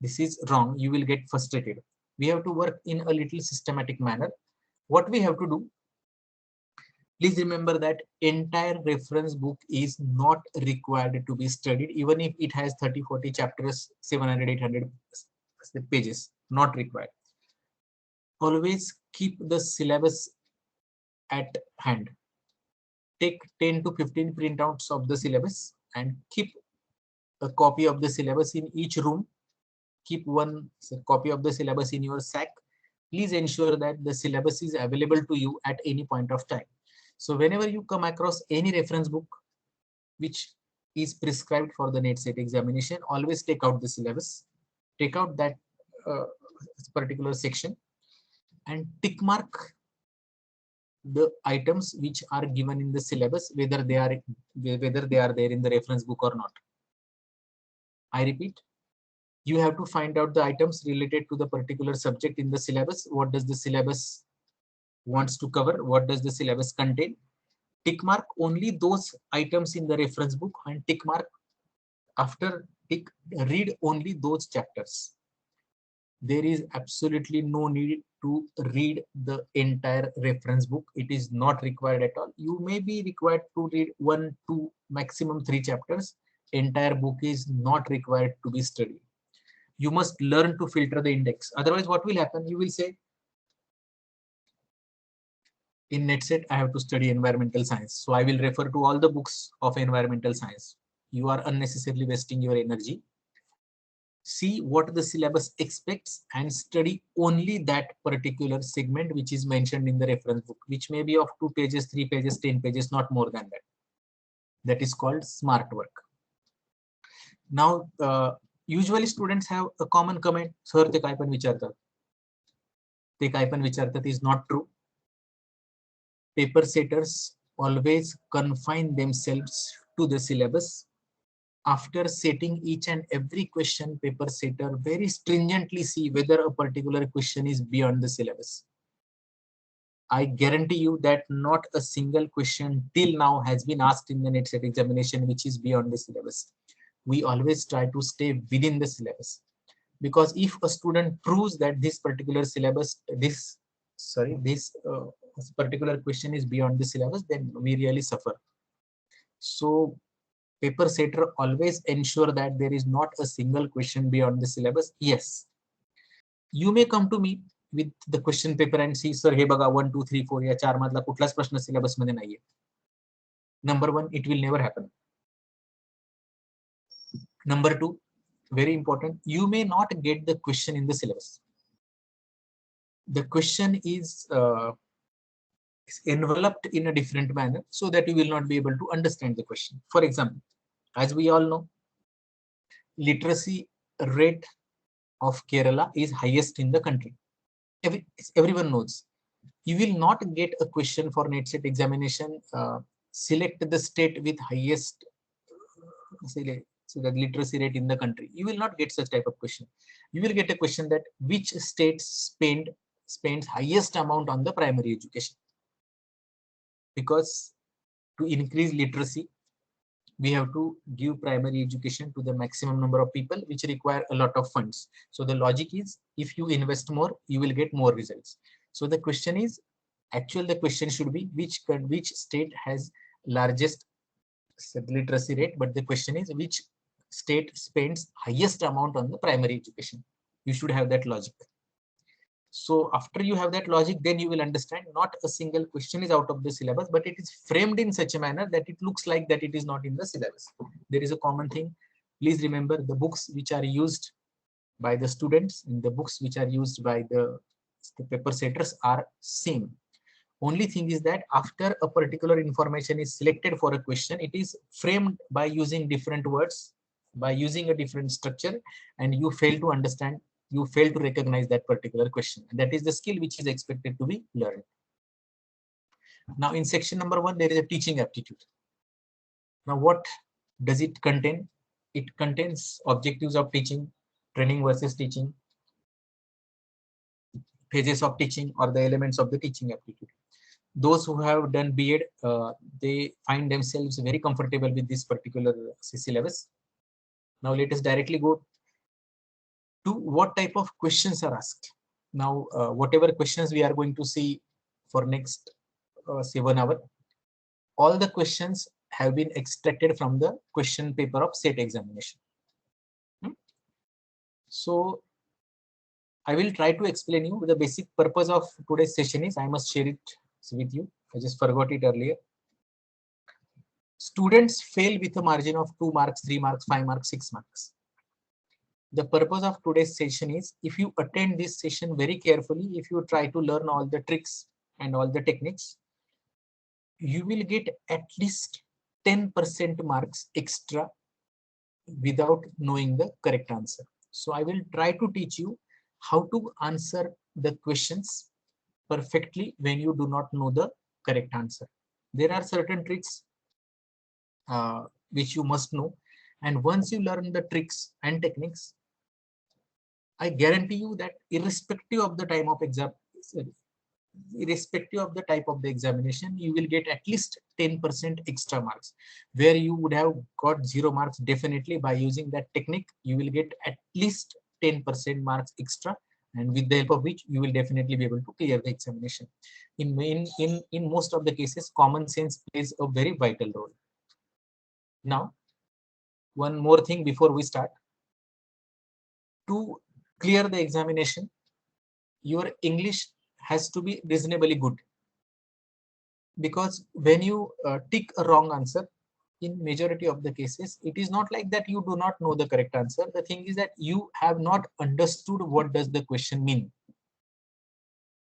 This is wrong. You will get frustrated. We have to work in a little systematic manner. What we have to do, Please remember that entire reference book is not required to be studied, even if it has 30-40 chapters, 700, 800 pages, not required. Always keep the syllabus at hand. Take 10 to 15 printouts of the syllabus and keep a copy of the syllabus in each room. Keep one copy of the syllabus in your sack. Please ensure that the syllabus is available to you at any point of time. So whenever you come across any reference book which is prescribed for the NET set examination, always take out the syllabus, take out that particular section and tick mark the items which are given in the syllabus, whether they are there in the reference book or not. I repeat, you have to find out the items related to the particular subject in the syllabus. What does the syllabus wants to cover? What does the syllabus contain? Tick mark only those items in the reference book and tick mark after tick, read only those chapters. There is absolutely no need to read the entire reference book. It is not required at all. You may be required to read 1, 2, maximum 3 chapters. Entire book is not required to be studied. You must learn to filter the index. Otherwise, what will happen? You will say, in NetSet, I have to study environmental science. So I will refer to all the books of environmental science. You are unnecessarily wasting your energy. See what the syllabus expects and study only that particular segment which is mentioned in the reference book, which may be of 2 pages, 3 pages, 10 pages, not more than that. That is called smart work. Now, usually students have a common comment, sir, ते काय पण विचारतात. ते काय पण विचारतात is not true. Paper setters always confine themselves to the syllabus. After setting each and every question, paper setter very stringently see whether a particular question is beyond the syllabus. I guarantee you that not a single question till now has been asked in the NET set examination which is beyond the syllabus. We always try to stay within the syllabus, because if a student proves that this particular syllabus, this particular question is beyond the syllabus, then we really suffer. So paper setter always ensure that there is not a single question beyond the syllabus. Yes, you may come to me with the question paper and see, sir, हे बघा 1, 2, 3, 4 या 4 मधला कुठलाच प्रश्न syllabus मध्ये नाहीये. Number 1, it will never happen. Number 2, very important, you may not get the question in the syllabus. The question is enveloped in a different manner so that you will not be able to understand the question. For example, as we all know, literacy rate of Kerala is highest in the country. Everyone knows. You will not get a question for NET set examination. Select the state with highest the literacy rate in the country. You will not get such type of question. You will get a question that which state spends highest amount on the primary education. Because to increase literacy, we have to give primary education to the maximum number of people, which require a lot of funds. So the logic is, if you invest more, you will get more results. So the question is, the question should be which state has largest literacy rate, but the question is which state spends highest amount on the primary education. You should have that logic. So after you have that logic, then you will understand not a single question is out of the syllabus, but it is framed in such a manner that it looks like that it is not in the syllabus. There is a common thing. Please remember, the books which are used by the students and the books which are used by the paper setters are same. Only thing is that after a particular information is selected for a question, it is framed by using different words, by using a different structure, and you fail to understand, you fail to recognize that particular question. And that is the skill which is expected to be learned. Now in section number 1, there is a teaching aptitude. Now what does it contain? It contains objectives of teaching, training versus teaching, phases of teaching, or the elements of the teaching aptitude. Those who have done B.Ed, they find themselves very comfortable with this particular syllabus. Now let us directly go to what type of questions are asked. Now, whatever questions we are going to see for next say 1 hour, all the questions have been extracted from the question paper of SET examination. So I will try to explain you the basic purpose of today's session is, I must share it with you. I just forgot it earlier. Students fail with a margin of 2 marks, 3 marks, 5 marks, 6 marks. The purpose of today's session is, if you attend this session very carefully, if you try to learn all the tricks and all the techniques, you will get at least 10% marks extra without knowing the correct answer. So I will try to teach you how to answer the questions perfectly when you do not know the correct answer. There are certain tricks which you must know, and once you learn the tricks and techniques, I guarantee you that irrespective of the time of exam, irrespective of the type of the examination, you will get at least 10% extra marks. Where you would have got 0 marks, definitely by using that technique, you will get at least 10% marks extra, and with the help of which you will definitely be able to clear the examination. In most of the cases, common sense plays a very vital role. Now, one more thing before we start. To clear the examination, your English has to be reasonably good, because when you tick a wrong answer, in majority of the cases, it is not like that you do not know the correct answer. The thing is that you have not understood what does the question mean.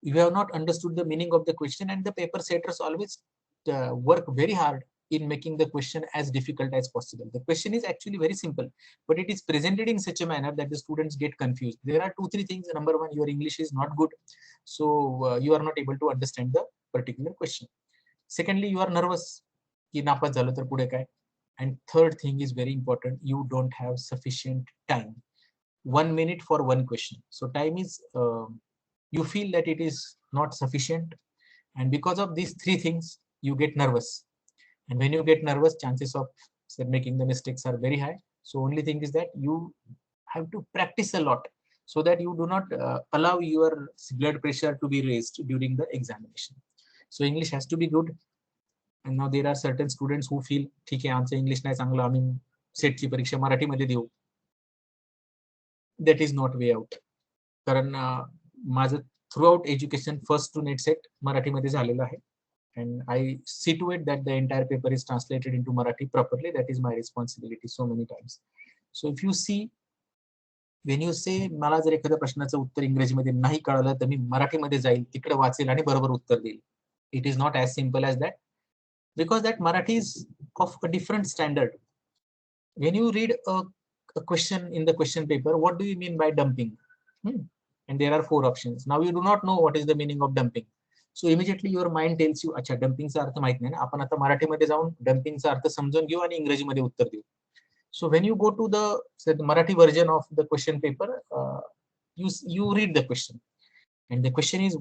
You have not understood the meaning of the question, and the paper setters always work very hard in making the question as difficult as possible. The question is actually very simple, but it is presented in such a manner that the students get confused. There are 2-3 things. Number one, your English is not good, so you are not able to understand the particular question. Secondly, you are nervous. And third thing is very important, you don't have sufficient time. 1 minute for one question. So time is, you feel that it is not sufficient, and because of these 3 things, you get nervous. And when you get nervous, chances of making the mistakes are very high. So only thing is that you have to practice a lot, so that you do not allow your blood pressure to be raised during the examination. So English has to be good. And now there are certain students who feel, ठीक आहे, आमचं English नाही चांगलं, आम्ही सेटची परीक्षा मराठीमध्ये देऊ. That is not way out. कारण माझं throughout education first to net set मराठीमध्ये झालेलं आहे. And I see to it that the entire paper is translated into Marathi properly. That is my responsibility so many times. So if you see, when you say मला जर एखाद्या प्रश्नाचं उत्तर इंग्रजीमध्ये नाही कळलं तर मी मराठीमध्ये जाईल, तिकडे वाचेल आणि बरोबर उत्तर देईल. It is not as simple as that, because that Marathi is of a different standard. When you read a question in the question paper, what do you mean by dumping? And there are 4 options. Now you do not know what is the meaning of dumping. So immediately your mind tells you, अच्छा डम्पिंगचा अर्थ माहित नाही ना, आपण आता मराठीमध्ये जाऊन डम्पिंगचा अर्थ समजून घेऊ आणि इंग्रजीमध्ये उत्तर देऊ. So when you go to the Marathi version of the question paper, you read the question, and the question is,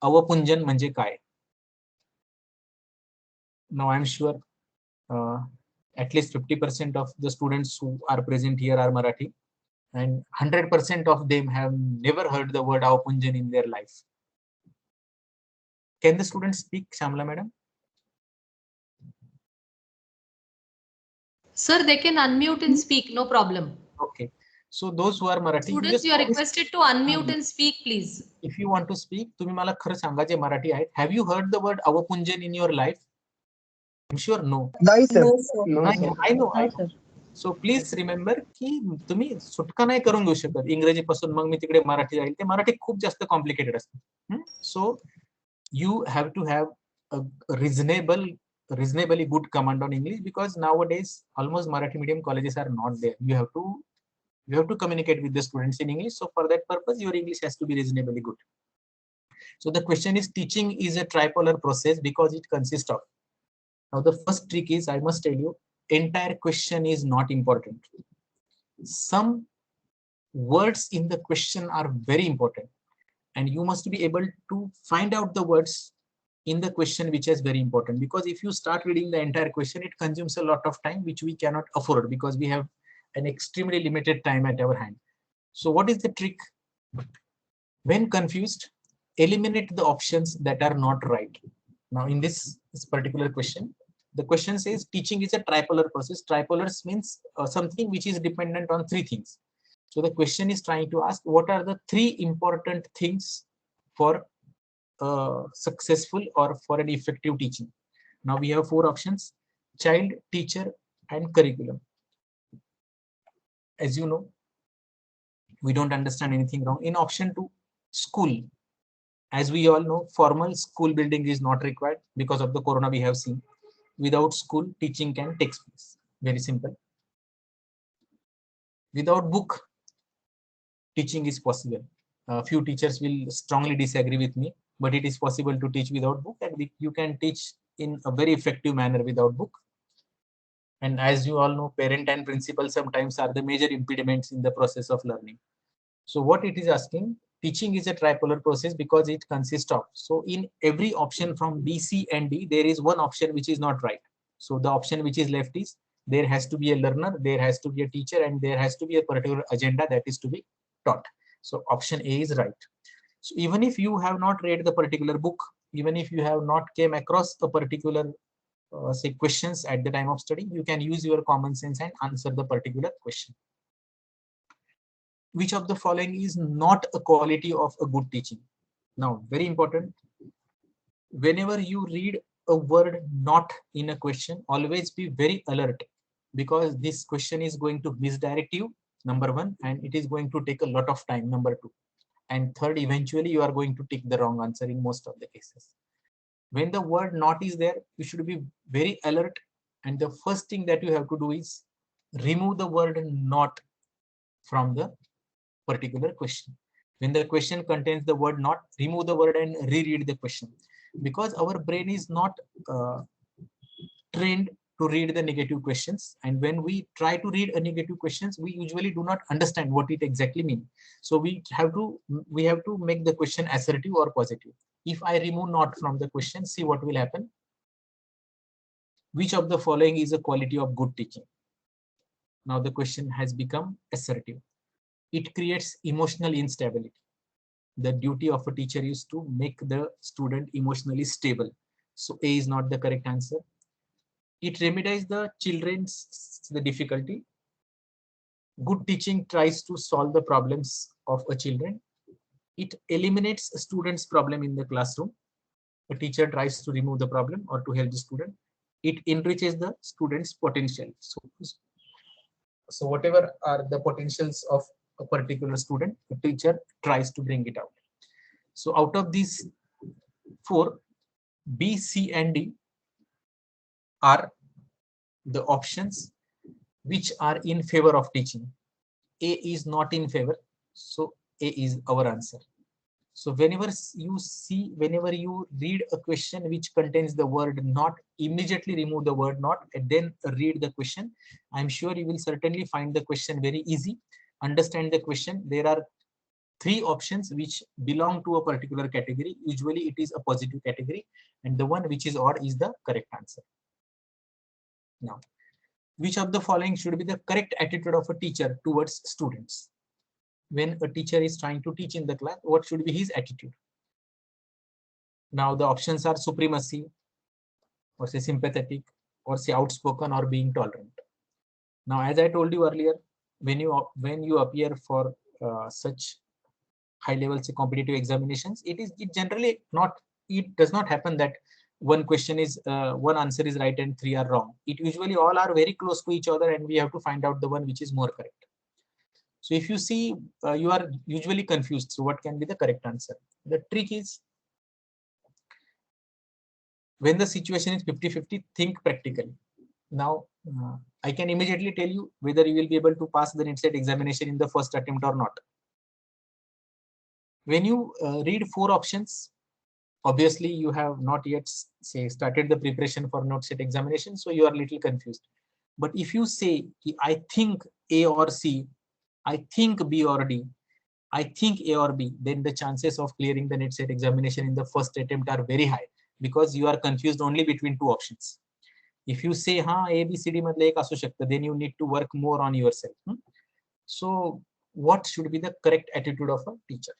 अवपुंजन म्हणजे काय? Now I'm sure at least 50% of the students who are present here are Marathi, and 100% of them have never heard the word Avapunjan in their life. Can the students speak, Shamla madam? Sir, they can unmute and speak, no problem. Okay. So those who are Marathi, Students, you are requested to unmute and speak, please. If you want to speak, तुम्ही मला खरं सांगा जे मराठी आहेत. Have you heard the word Avapunjan in your life? I'm sure no. No, sir. No, sir. I know. So please remember की तुम्ही सुटका नाही करून घेऊ शकत इंग्रजी पासून मग मी तिकडे मराठी जाईल. ते मराठी खूप जास्त कॉम्प्लिकेटेड असते. So you have to have a reasonably good command on English, because nowadays almost Marathi medium colleges are not there. You have to communicate with the students in English. So for that purpose, your English has to be reasonably good. So the question is, teaching is a tripolar process because it consists of. Now the first trick is, I must tell you, entire question is not important. Some words in the question are very important, and you must be able to find out the words in the question which is very important, because if you start reading the entire question, it consumes a lot of time which we cannot afford, because we have an extremely limited time at our hand. So what is the trick? When confused, eliminate the options that are not right. Now in this this particular question. The question says teaching is a tripolar process. Tripolar means something which is dependent on three things. So the question is trying to ask what are the three important things for successful or for an effective teaching. Now we have four options: child, teacher, and curriculum. As you know, we don't understand anything wrong. In option 2, school. As we all know, formal school building is not required because of the corona we have seen. Without school, teaching can take place. Very simple. Without book, teaching is possible. A few teachers will strongly disagree with me, but it is possible to teach without book, and you can teach in a very effective manner without book. And as you all know, parent and principal sometimes are the major impediments in the process of learning. So what it is asking, teaching is a tripolar process because it consists of, so in every option from B, C, and D, there is one option which is not right. So the option which is left is there has to be a learner, there has to be a teacher, and there has to be a particular agenda that is to be taught. So option A is right. So even if you have not read the particular book, even if you have not came across a particular say questions at the time of study, you can use your common sense and answer the particular question. Which of the following is not a quality of a good teaching? Now, very important. Whenever you read a word not in a question, always be very alert, because this question is going to misdirect you, number one, and it is going to take a lot of time, number two. And third, eventually you are going to take the wrong answer in most of the cases. When the word not is there, you should be very alert. And the first thing that you have to do is remove the word not from the particular question. When the question contains the word not, remove the word and reread the question, because our brain is not trained to read the negative questions, and when we try to read a negative questions, we usually do not understand what it exactly means. So we have to make the question assertive or positive. If I remove not from the question, see what will happen. Which of the following is a quality of good teaching? Now the question has become assertive. It creates emotional instability. The duty of a teacher is to make the student emotionally stable. So A is not the correct answer. It remedies the children's the difficulty. Good teaching tries to solve the problems of a children. It eliminates a student's problem in the classroom. A teacher tries to remove the problem or to help the student. It enriches the student's potential. So whatever are the potentials of a particular student, a teacher tries to bring it out. So out of these four, B, C, and D are the options which are in favor of teaching. A is not in favor, so A is our answer. So whenever you read a question which contains the word not, immediately remove the word not and then read the question. I'm sure you will certainly find the question very easy. Understand the question. There are three options which belong to a particular category. Usually it is a positive category, and the one which is odd is the correct answer. Now, which of the following should be the correct attitude of a teacher towards students? When a teacher is trying to teach in the class, what should be his attitude? Now the options are supremacy, or say sympathetic, or say outspoken, or being tolerant. Now, as I told you earlier, when you appear for such high level competitive examinations, it does not happen that one question is one answer is right and three are wrong. It usually all are very close to each other, and we have to find out the one which is more correct. So if you see, you are usually confused. So what can be the correct answer? The trick is, when the situation is 50-50, think practically. Now, I can immediately tell you whether you will be able to pass the NET examination in the first attempt or not. When you read four options, obviously you have not yet started the preparation for NET examination, so you are a little confused. But if you say, I think A or C, I think B or D, I think A or B, then the chances of clearing the NET examination in the first attempt are very high, because you are confused only between two options. If you say A, B, C, D madle ek asu shakta, then you need to work more on yourself. So what should be the correct attitude of a teacher?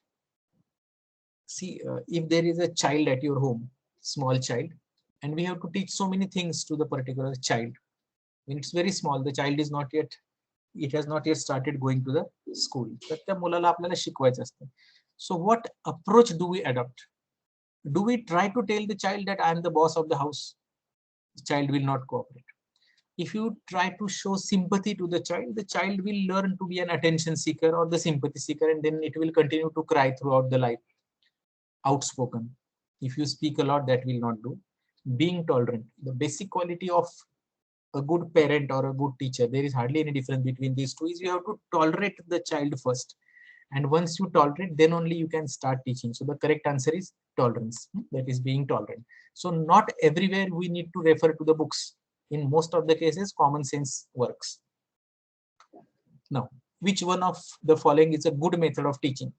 See, if there is a child at your home, small child, and we have to teach so many things to the particular child. When it's very small, the child is not yet, it has not yet started going to the school. तर त्या मुलाला आपल्याला शिकवायचं असतं. So what approach do we adopt? Do we try to tell the child that I am the boss of the house? The child will not cooperate. If you try to show sympathy to the child will learn to be an attention seeker or the sympathy seeker, and then it will continue to cry throughout the life. Outspoken. If you speak a lot, that will not do. Being tolerant. The basic quality of a good parent or a good teacher, there is hardly any difference between these two, is you have to tolerate the child first. And once you tolerate, then only you can start teaching. So the correct answer is tolerance. That is being tolerant. So not everywhere we need to refer to the books. In most of the cases, common sense works. Now, which one of the following is a good method of teaching?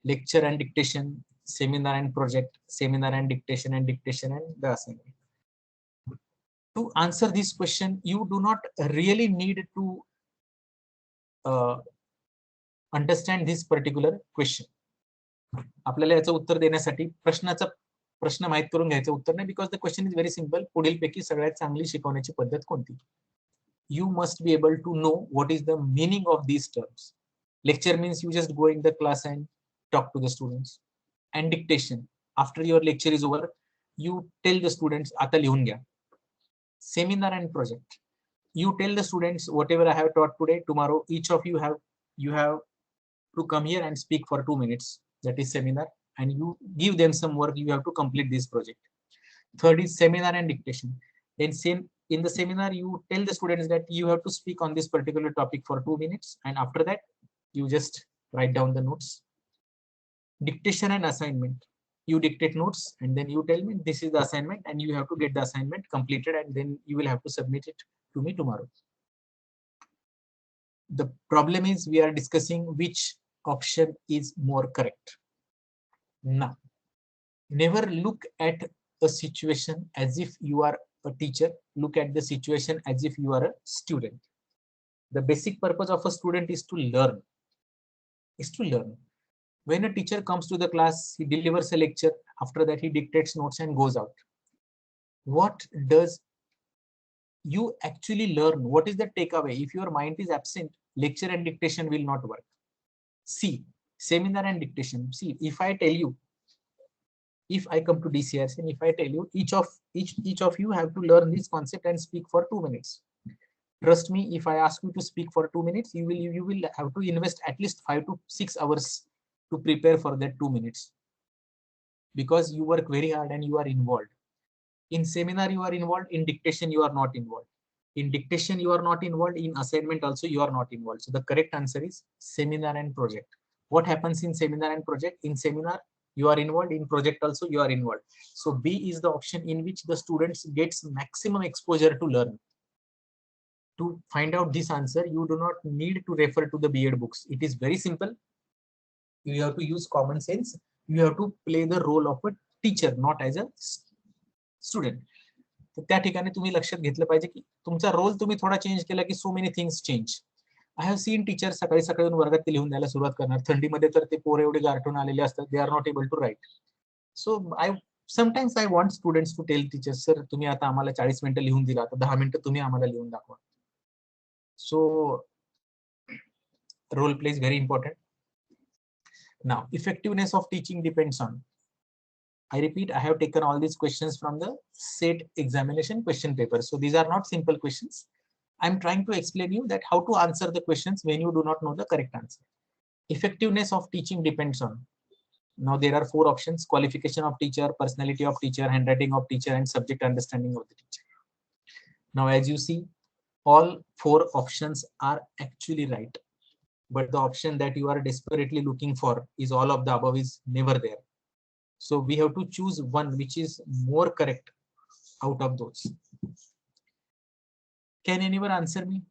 Lecture and dictation, seminar and project, seminar and dictation, and the assignment. To answer this question, you do not really need to understand this particular question. आपल्याला याचं उत्तर देण्यासाठी प्रश्न माहित करून घ्यायचं उत्तर नाही, because the question is very simple. पुढीलपैकी सगळ्यात चांगली शिकवण्याची पद्धत कोणती? You must be able to know what is the meaning of these terms. Lecture means you just go in the class and talk to the students. And dictation, after your lecture is over, you tell the students, आता लिहून घ्या. Seminar and project, you tell the students whatever I have taught today, tomorrow each of you have to come here and speak for 2 minutes. That is seminar, and you give them some work. You have to complete this project. Third is seminar and dictation. Then same in the seminar, you tell the students that you have to speak on this particular topic for 2 minutes, and after that you just write down the notes. Dictation and assignment, you dictate notes and then you tell me this is the assignment, and you have to get the assignment completed, and then you will have to submit it to me tomorrow. The problem is we are discussing which option is more correct. Now, never look at a situation as if you are a teacher. Look at the situation as if you are a student. The basic purpose of a student is to learn. When a teacher comes to the class, he delivers a lecture. After that, he dictates notes and goes out. What does you actually learn? What is the takeaway? If your mind is absent, lecture and dictation will not work. See, seminar and dictation. See, if I tell you, if I come to DCRC and if I tell you each of you have to learn this concept and speak for 2 minutes. Trust me, if I ask you to speak for 2 minutes, you will have to invest at least 5 to 6 hours to prepare for that 2 minutes, because you work very hard and you are involved. In seminar you are involved, in dictation you are not involved. In dictation you are not involved, in assignment also you are not involved. So the correct answer is seminar and project. What happens in seminar and project? In seminar you are involved, in project also you are involved. So B is the option in which the students gets maximum exposure to learn. To find out this answer, you do not need to refer to the B.Ed books. It is very simple. You have to use common sense. You have to play the role of a teacher, not as a student. तर त्या ठिकाणी तुम्ही लक्षात घेतलं पाहिजे की तुमचा role तुम्ही थोडा चेंज केला की so many things change. I have scene teacher सकाळी सकाळी वर्गात ते लिहून द्यायला सुरुवात करणार. थंडीमध्ये तर ते पोरे एवढे गारठून आलेले असतात, they are not able to write. So sometimes I want students to tell teachers, sir तुम्ही आता आम्हाला 40 मिनिटं लिहून दिला, आता 10 मिनिटं तुम्ही आम्हाला लिहून दाखवा. So role play is very important. Now, effectiveness of teaching depends on, I repeat, I have taken all these questions from the SET examination question paper. So these are not simple questions. I'm trying to explain you that how to answer the questions when you do not know the correct answer. Effectiveness of teaching depends on. Now there are 4 options: qualification of teacher, personality of teacher, handwriting of teacher, and subject understanding of the teacher. Now, as you see, all 4 options are actually right, but the option that you are desperately looking for is all of the above is never there. So we have to choose one which is more correct out of those. Can anyone answer me?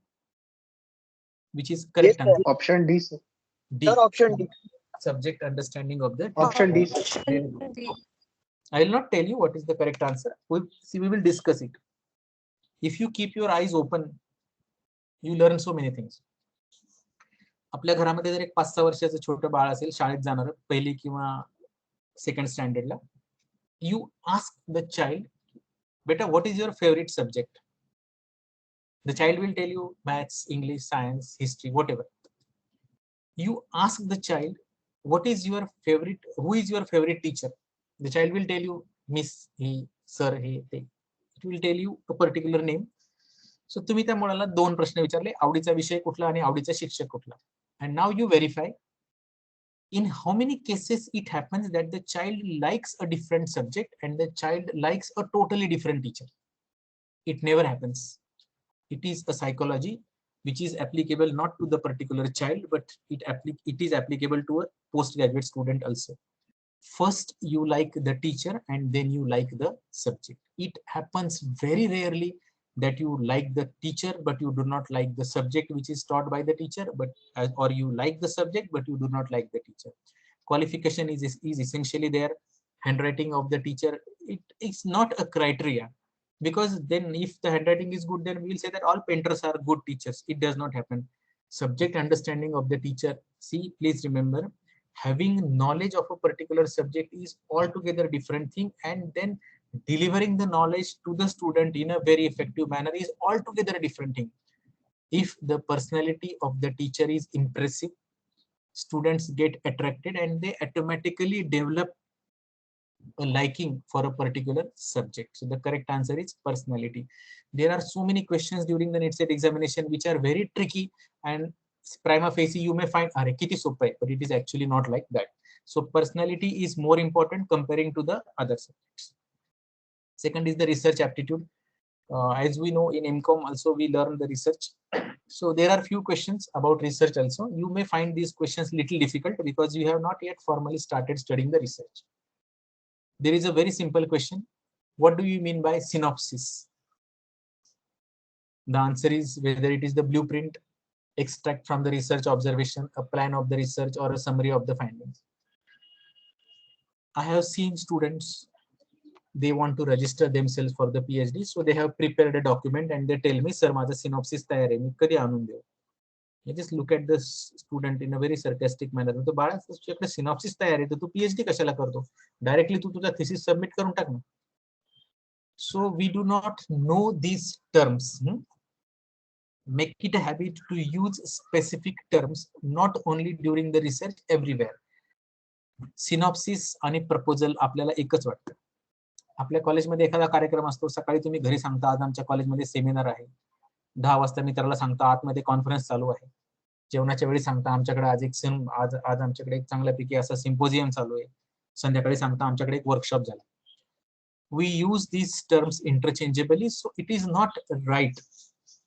Which is correct Yes, answer? option D, sir. D. Sir, option D. Subject understanding of the Option D, sir. I will not tell you what is the correct answer. We will discuss it. If you keep your eyes open, you learn so many things. आपल्या घरामध्ये जर एक 5-6 वर्षाचं छोटं बाळ असेल, शाळेत जाणार, पहिली किंवा second स्टँडर्डला, you ask the child Beta, what is your favorite subject? The child will tell you maths, English, science, history, whatever. You ask the child, what is your favorite, who is your favorite teacher? The child will tell you Miss, he, sir, he, they. It will tell you a particular name. So तुम्ही त्या मुलाला दोन प्रश्न विचारले, आवडीचा विषय कुठला आणि आवडीचा शिक्षक कुठला. And now you verify in how many cases it happens that the child likes a different subject and the child likes a totally different teacher. It never happens. It is a psychology which is applicable not to the particular child, but it is applicable to a postgraduate student also. First you like the teacher and then you like the subject. It happens very rarely that you like the teacher but you do not like the subject which is taught by the teacher, or you like the subject but you do not like the teacher. Qualification is essentially there. Handwriting of the teacher, it is not a criteria, because then if the handwriting is good, then we will say that all painters are good teachers. It does not happen. Subject understanding of the teacher, see, please remember, having knowledge of a particular subject is altogether different thing, and then delivering the knowledge to the student in a very effective manner is altogether a different thing. If the personality of the teacher is impressive, students get attracted and they automatically develop a liking for a particular subject. So the correct answer is personality. There are so many questions during the NET-SET examination which are very tricky, and prima facie you may find are kiti sopa hai, but it is actually not like that. So personality is more important comparing to the other subjects. Second is the research aptitude. As we know, in MCOM also we learn the research. So there are few questions about research also. You may find these questions little difficult because you have not yet formally started studying the research. There is a very simple question. What do you mean by synopsis? The answer is whether it is the blueprint, extract from the research observation, a plan of the research, or a summary of the findings. I have seen students, they want to register themselves for the PhD, so they have prepared a document and they tell me, sir, माझा synopsis तयार आहे, मी कधी आणून देऊ? I just look at the student in a very sarcastic manner. तो बाळा, तुझ्याकडे synopsis तयार आहे, तर तू PhD कशाला करतो? Directly तू तुझा thesis submit करून टाक ना. So we do not know these terms. Make it a habit to use specific terms, not only during the research, everywhere. Synopsis आणि प्रपोजल आपल्याला एकच वाटतं. आपल्या कॉलेजमध्ये एखादा कार्यक्रम असतो, सकाळी तुम्ही घरी सांगता आज आमच्या कॉलेजमध्ये सेमिनार आहे, 10 वाजता मित्राला सांगता आतमध्ये कॉन्फरन्स चालू आहे, जेवणाच्या वेळी सांगता आमच्याकडे आज आमच्याकडे एक चांगल्यापैकी असा सिम्पोजियम चालू आहे, संध्याकाळी सांगता आमच्याकडे एक वर्कशॉप झाला. We use these terms interchangeably, so it is not right.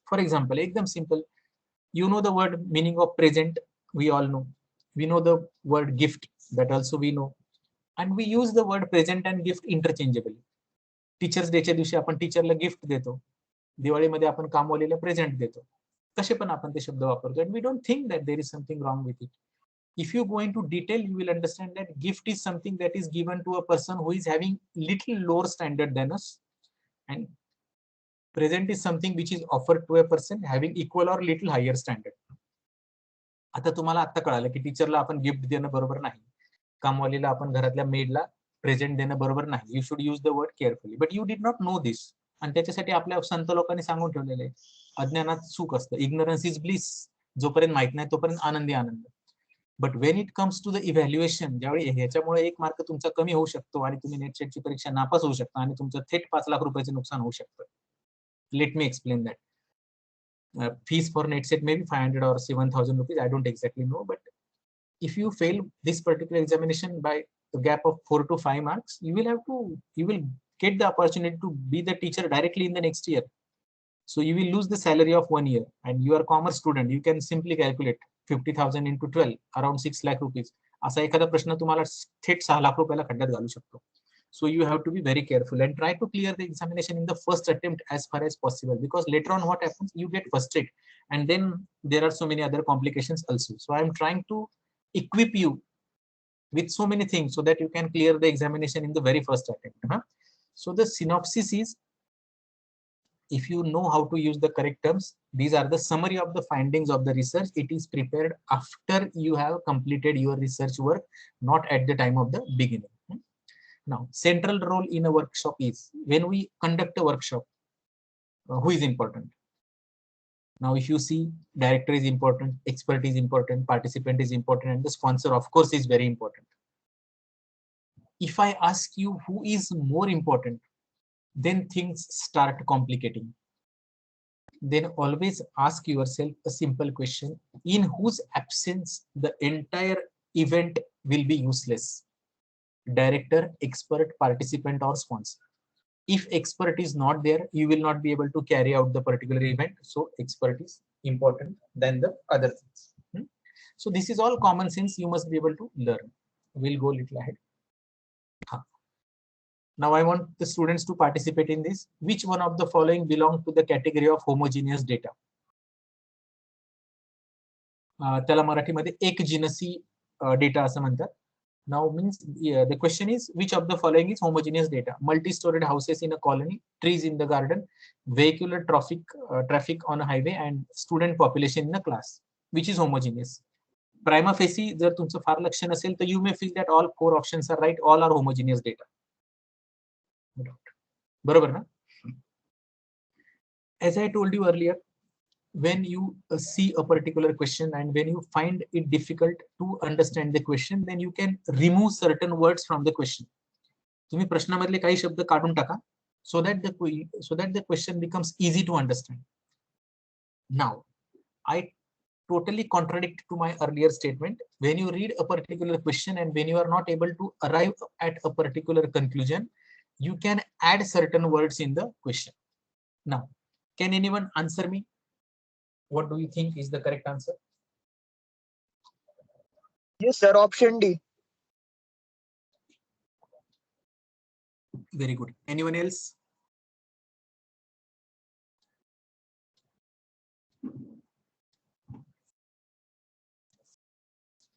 For example, ekdam simple, you know the word meaning of present, we all know. We know the word gift, that also we know. And we use the word present and gift interchangeably. Teachers डेच्या दिवशी आपण टीचरला gift देतो, दिवाळीमध्ये आपण कामवालीला present देतो, तसे पण आपण ते शब्द वापरतो. And we don't think that there is something wrong with it. If you go into detail, you will understand that gift is something that is given to a person who is having little lower standard than us, and present is something which is offered to a person having equal or little higher standard. आता तुम्हाला आता कळालं की टीचरला आपण gift देणं बरोबर नाही, कामवालीला आपण घरातल्या मेडला प्रेझेंट देणं बरोबर नाही. You should use the word carefully, but you did not know this. आणि त्याच्यासाठी आपल्या संत लोकांनी सांगून ठेवलेलं आहे, अज्ञानात सुख असतं, इग्नोरन्स इज ब्लिस. जोपर्यंत माहित नाही तोपर्यंत आनंदी आनंद. But when it comes to the evaluation, ज्यावेळी ह्याच्यामुळे एक मार्क तुमचा कमी होऊ शकतो आणि तुम्ही नेट सेटची परीक्षा नापास होऊ शकता आणि तुमचं थेट 5 लाख रुपयाचे नुकसान होऊ शकतं. Let me explain that. Fees for NET-SET maybe 500 or 7,000 rupees. I don't exactly know, but if you fail this particular examination by a gap of 4 to 5 marks, you will get the opportunity to be the teacher directly in the next year. So you will lose the salary of 1 year, and you are a commerce student. You can simply calculate 50,000 into 12, around 6 lakh rupees. असा एखादा प्रश्न तुम्हाला थेट 6 लाख रुपयाला खड्ड्यात घालू शकतो. So you have to be very careful and try to clear the examination in the first attempt as far as possible, because later on what happens, you get frustrated and then there are so many other complications also. So I am trying to equip you with so many things so that you can clear the examination in the very first attempt. So the synopsis is, if you know how to use the correct terms, these are the summary of the findings of the research. It is prepared after you have completed your research work, not at the time of the beginning. Now, central role in a workshop is when we conduct a workshop, who is important? Now, if you see, director is important, expert is important, participant is important, and the sponsor, of course, is very important. If I ask you who is more important, then things start complicating. Then always ask yourself a simple question: in whose absence the entire event will be useless? Director, expert, participant, or sponsor? If expert is not there, you will not be able to carry out the particular event. So expert is important than the other things. So this is all common sense. You must be able to learn. We'll go a little ahead. Now I want the students to participate in this. Which one of the following belong to the category of homogeneous data? त्याला मराठीमध्ये एक जिनसी data असं म्हणतात. Now means the question is, which of the following is homogeneous data? Multi-storied houses in a colony, trees in the garden, vehicular traffic on a highway, and student population in a class. Which is homogeneous? Prima facie जर तुमचं फार लक्ष नसेल तर you may feel that all 4 options are right, all are homogeneous data. बरोबर ना? As I told you earlier, when you see a particular question and when you find it difficult to understand the question, then you can remove certain words from the question. तुम्ही प्रश्नामधले काही शब्द काढून टाका, so that the question becomes easy to understand. Now, I totally contradict to my earlier statement. When you read a particular question and when you are not able to arrive at a particular conclusion, you can add certain words in the question. Now, can anyone answer me? What do you think is the correct answer? Yes, sir. Option D. Very good. Anyone else?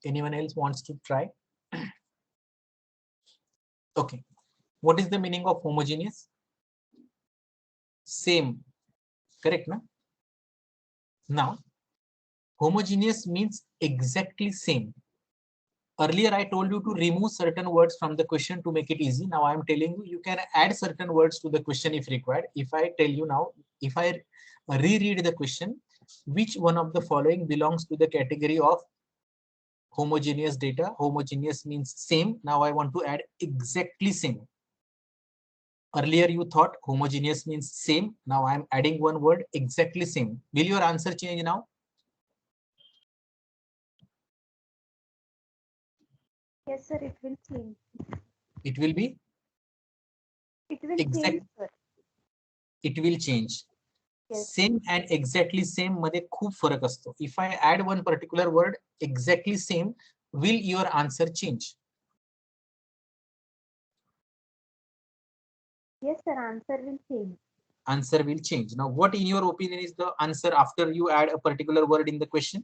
Anyone else wants to try? Okay. What is the meaning of homogeneous? Same. Correct, no? Now, homogeneous means exactly same. Earlier, I told you to remove certain words from the question to make it easy. Now, I am telling you, you can add certain words to the question if required. If I tell you now, if I reread the question, which one of the following belongs to the category of homogeneous data? Homogeneous means same. Now, I want to add exactly same. Earlier, you thought homogeneous means same. Now, I am adding one word, exactly same. Will your answer change now? Yes, sir, it will change. It will be? It will Exact. change, sir. It will change. Yes. Same and exactly same मध्ये खूप फरक असतो. If I add one particular word, exactly same, will your answer change? Yes, sir, answer will change. Answer will change. Now, what in your opinion is the answer after you add a particular word in the question?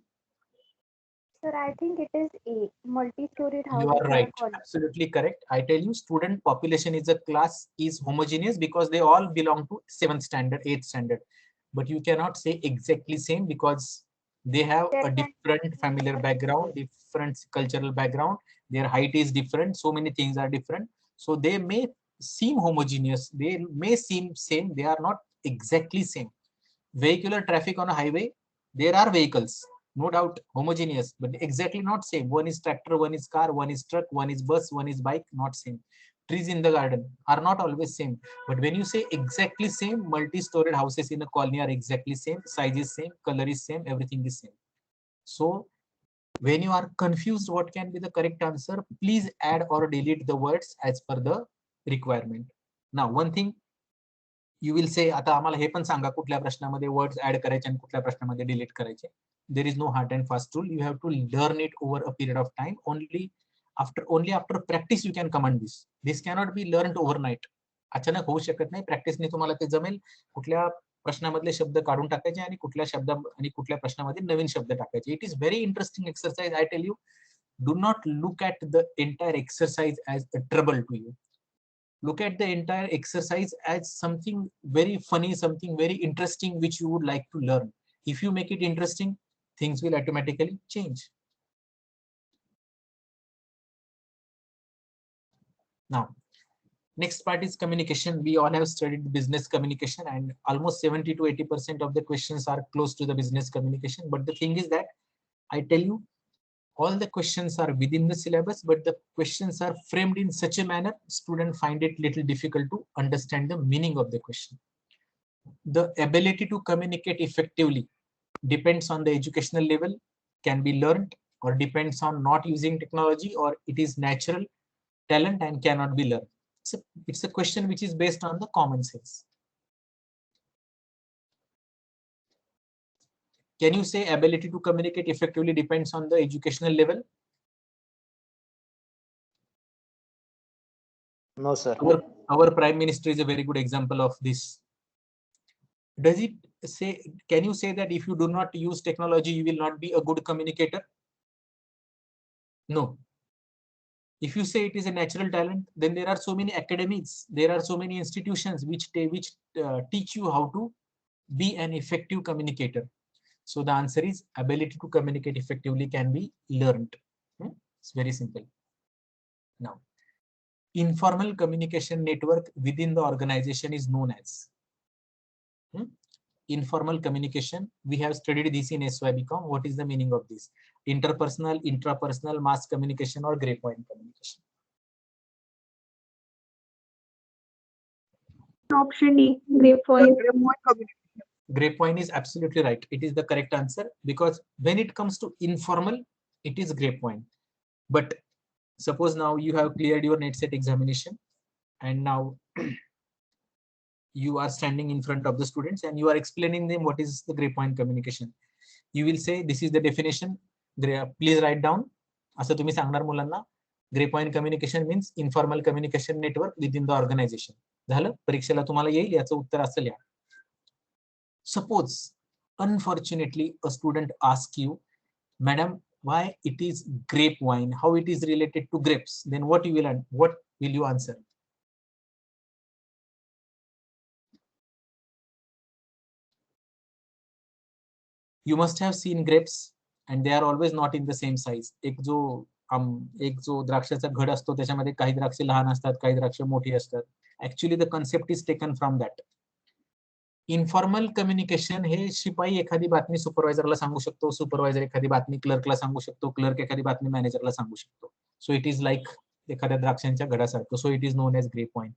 Sir, I think it is A, multi-storied house. You are right. Absolutely correct. I tell you, student population is a class is homogeneous because they all belong to 7th standard, 8th standard. But you cannot say exactly same because they have a different familiar background, different cultural background. Their height is different. So many things are different. So they may seem homogeneous. They may seem same. They are not exactly same. Vehicular traffic on a highway, there are vehicles. No doubt homogeneous, but exactly not same. One is tractor, one is car, one is truck, one is bus, one is bike, not same. Trees in the garden are not always same. But when you say exactly same, multi-storied houses in a colony are exactly same, size is same, color is same, everything is same. So when you are confused what can be the correct answer, please add or delete the words as per the requirement. Now, one thing you will say, आता आम्हाला हे पण सांगा कुठल्या प्रश्नामध्ये words add करायचे आणि कुठल्या प्रश्नामध्ये delete करायचे. There is no hard and fast rule. You have to learn it over a period of time. Only after practice you can command this. This cannot be learned overnight. अचानक होऊ शकत नाही. प्रॅक्टिसने तुम्हाला ते जमेल. कुठल्या प्रश्नामधले शब्द काढून टाकायचे आणि कुठल्या प्रश्नामध्ये नवीन शब्द टाकायचे. It is very interesting exercise. I tell you, do not look at the entire exercise as a trouble to you. Look at the entire exercise as something very funny, something very interesting which you would like to learn. If you make it interesting, things will automatically change. Now, Next part is communication. We all have studied business communication, and almost 70 to 80% of the questions are close to the business communication. But the thing is that I tell you, all the questions are within the syllabus, but the questions are framed in such a manner students find it little difficult to understand the meaning of the question. The ability to communicate effectively depends on the educational level, can be learned, or depends on not using technology, or it is natural talent and cannot be learned. It's a question which is based on the common sense. Can you say ability to communicate effectively depends on the educational level? No, sir. Our prime minister is a very good example of this. Does it say, can you say that if you do not use technology, you will not be a good communicator? No. If you say it is a natural talent, then there are so many academies, there are so many institutions which teach you how to be an effective communicator. So the answer is ability to communicate effectively can be learned. It's very simple. Now, informal communication network within the organization is known as informal communication. We have studied this in SYBCom. What is the meaning of this? Interpersonal, intrapersonal, mass communication, or gray point communication? Option D, grapevine. Gray point is absolutely right. It is the correct answer, because when it comes to informal, it is gray point. But suppose now you have cleared your NET/SET examination, and now you are standing in front of the students and you are explaining them what is the gray point communication. You will say, this is the definition. Please write down. असं तुम्ही सांगणार मुलांना. Gray point communication means informal communication network within the organization. झालं? परीक्षेला तुम्हाला येईल याचं उत्तर असं लिहा. Suppose, unfortunately, a student asks you, Madam, why it is grape wine? How it is related to grapes? Then what will you answer? You must have seen grapes, and they are always not in the same size. एक जो द्राक्षाचा घड असतो त्याच्यामध्ये काही द्राक्षे लहान असतात, काही द्राक्षे मोठी असतात. Actually, the concept is taken from that. Informal communication हे शिपाई एखादी बातमी सुपरवायझरला सांगू शकतो, सुपरवायझर एखादी बातमी क्लर्कला सांगू शकतो, क्लर्क एखादी बातमी मॅनेजरला सांगू शकतो. सो इट इज लाईक एखाद्या द्राक्षांच्या घडासारखं. So it is known as grey point.